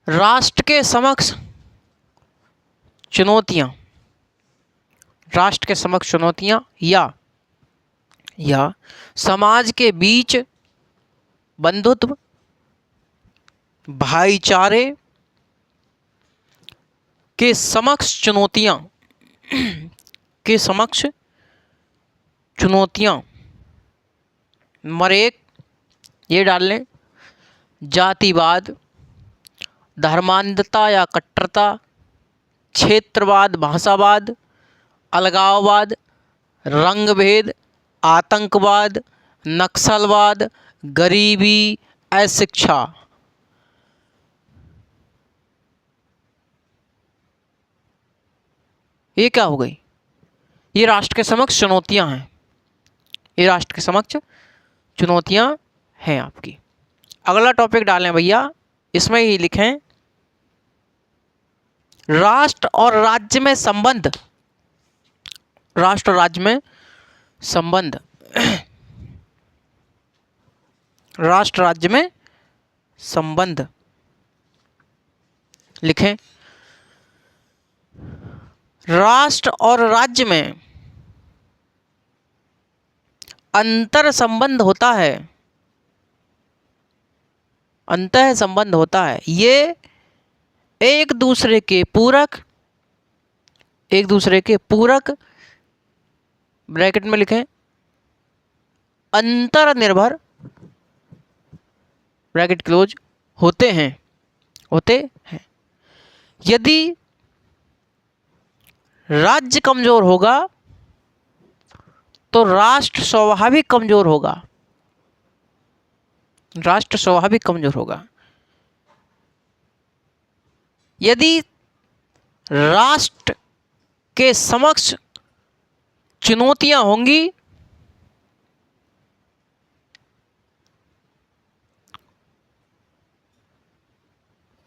राष्ट्र के समक्ष चुनौतियां, राष्ट्र के समक्ष चुनौतियां या समाज के बीच बंधुत्व, भाईचारे के समक्ष चुनौतियां, के समक्ष चुनौतियां। नंबर 1 ये डाल लें, जातिवाद, धर्मांधता या कट्टरता, क्षेत्रवाद, भाषावाद, अलगाववाद, रंगभेद, आतंकवाद, नक्सलवाद, गरीबी, अशिक्षा। ये क्या हो गई? ये राष्ट्र के समक्ष चुनौतियां हैं, ये राष्ट्र के समक्ष चुनौतियां हैं आपकी। अगला टॉपिक डालें भैया, इसमें ही लिखें, राष्ट्र और राज्य में संबंध, राष्ट्र और राज्य में संबंध, राष्ट्र राज्य में संबंध लिखें। राष्ट्र और राज्य में अंतर संबंध होता है, अंतः संबंध होता है, ये एक दूसरे के पूरक, एक दूसरे के पूरक, ब्रैकेट में लिखें अंतर्निर्भर, ब्रैकेट क्लोज, होते हैं, होते हैं। यदि राज्य कमजोर होगा तो राष्ट्र स्वाभाविक कमजोर होगा, राष्ट्र स्वाभाविक कमजोर होगा। यदि राष्ट्र के समक्ष चुनौतियां होंगी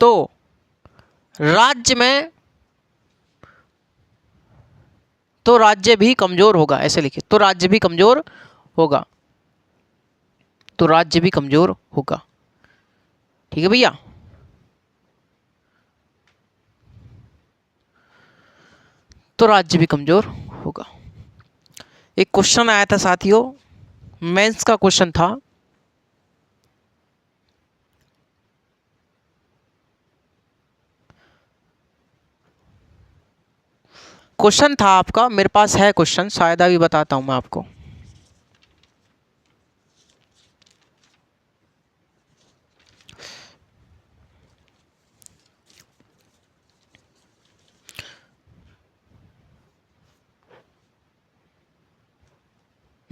तो राज्य में, तो राज्य भी कमजोर होगा, ऐसे लिखिए, तो राज्य भी कमजोर होगा, तो राज्य भी कमजोर होगा। ठीक है भैया, तो राज्य भी कमजोर होगा। एक क्वेश्चन आया था साथियों, मेंस का क्वेश्चन था, क्वेश्चन था आपका, मेरे पास है क्वेश्चन, शायद अभी बताता हूं मैं आपको।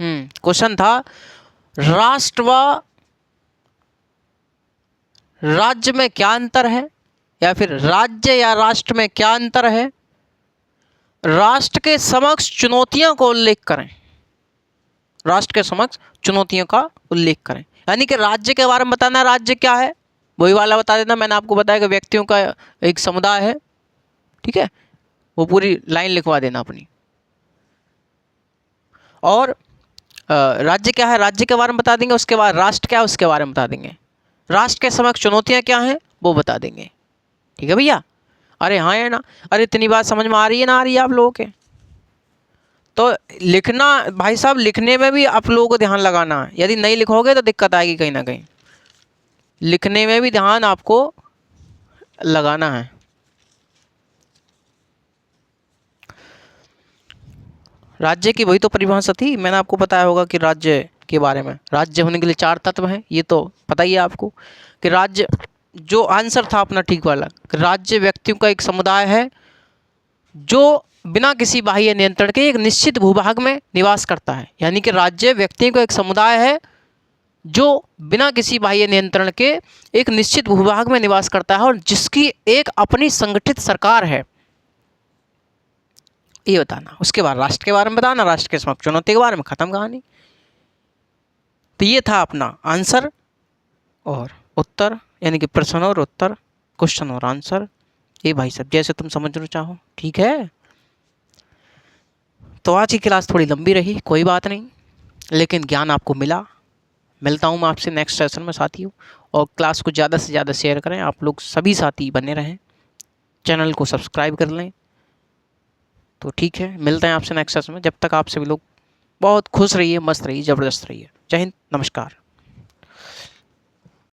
क्वेश्चन था, राष्ट्र व राज्य में क्या अंतर है, या फिर राज्य या राष्ट्र में क्या अंतर है, राष्ट्र के समक्ष चुनौतियों का उल्लेख करें, राष्ट्र के समक्ष चुनौतियों का उल्लेख करें। यानी कि राज्य के बारे में बताना, राज्य क्या है वही वाला बता देना। मैंने आपको बताया कि व्यक्तियों का एक समुदाय है, ठीक है, वो पूरी लाइन लिखवा देना अपनी। और राज्य क्या है, राज्य के बारे में बता देंगे, उसके बाद राष्ट्र क्या है उसके बारे में बता देंगे, राष्ट्र के समक्ष चुनौतियां क्या हैं वो बता देंगे। ठीक है भैया, अरे हाँ है ना, अरे इतनी बात समझ में आ रही है ना, आ रही है आप लोगों के? तो लिखना भाई साहब, लिखने में भी आप लोगों को ध्यान लगाना है, यदि नहीं लिखोगे तो दिक्कत आएगी कहीं ना कहीं, लिखने में भी ध्यान आपको लगाना है। राज्य की वही तो परिभाषा थी, मैंने आपको बताया होगा कि राज्य के बारे में, राज्य होने के लिए 4 तत्व हैं, ये तो पता ही है आपको कि राज्य, जो आंसर था अपना ठीक वाला, राज्य व्यक्तियों का एक समुदाय है जो बिना किसी बाह्य नियंत्रण के एक निश्चित भूभाग में निवास करता है। यानी कि राज्य व्यक्तियों का एक समुदाय है जो बिना किसी बाह्य नियंत्रण के एक निश्चित भूभाग में निवास करता है और जिसकी एक अपनी संगठित सरकार है, ये बताना। उसके बाद राष्ट्र के बारे में बताना, राष्ट्र के समक्ष चुनौती के बारे में, खत्म कहानी। तो ये था अपना आंसर और उत्तर, यानी कि प्रश्न और उत्तर, क्वेश्चन और आंसर। ये भाई साहब जैसे तुम समझना चाहो, ठीक है। तो आज की क्लास थोड़ी लंबी रही, कोई बात नहीं, लेकिन ज्ञान आपको मिला। मिलता हूँ मैं आपसे नेक्स्ट सेशन में साथियों, और क्लास को ज़्यादा से ज़्यादा शेयर करें, आप लोग सभी साथी बने रहें, चैनल को सब्सक्राइब कर लें। तो ठीक है, मिलते हैं आपसे नेक्स्ट सेशन में। जब तक आप सभी लोग बहुत खुश रहिए, मस्त रहिए, ज़बरदस्त रहिए। जय हिंद, नमस्कार।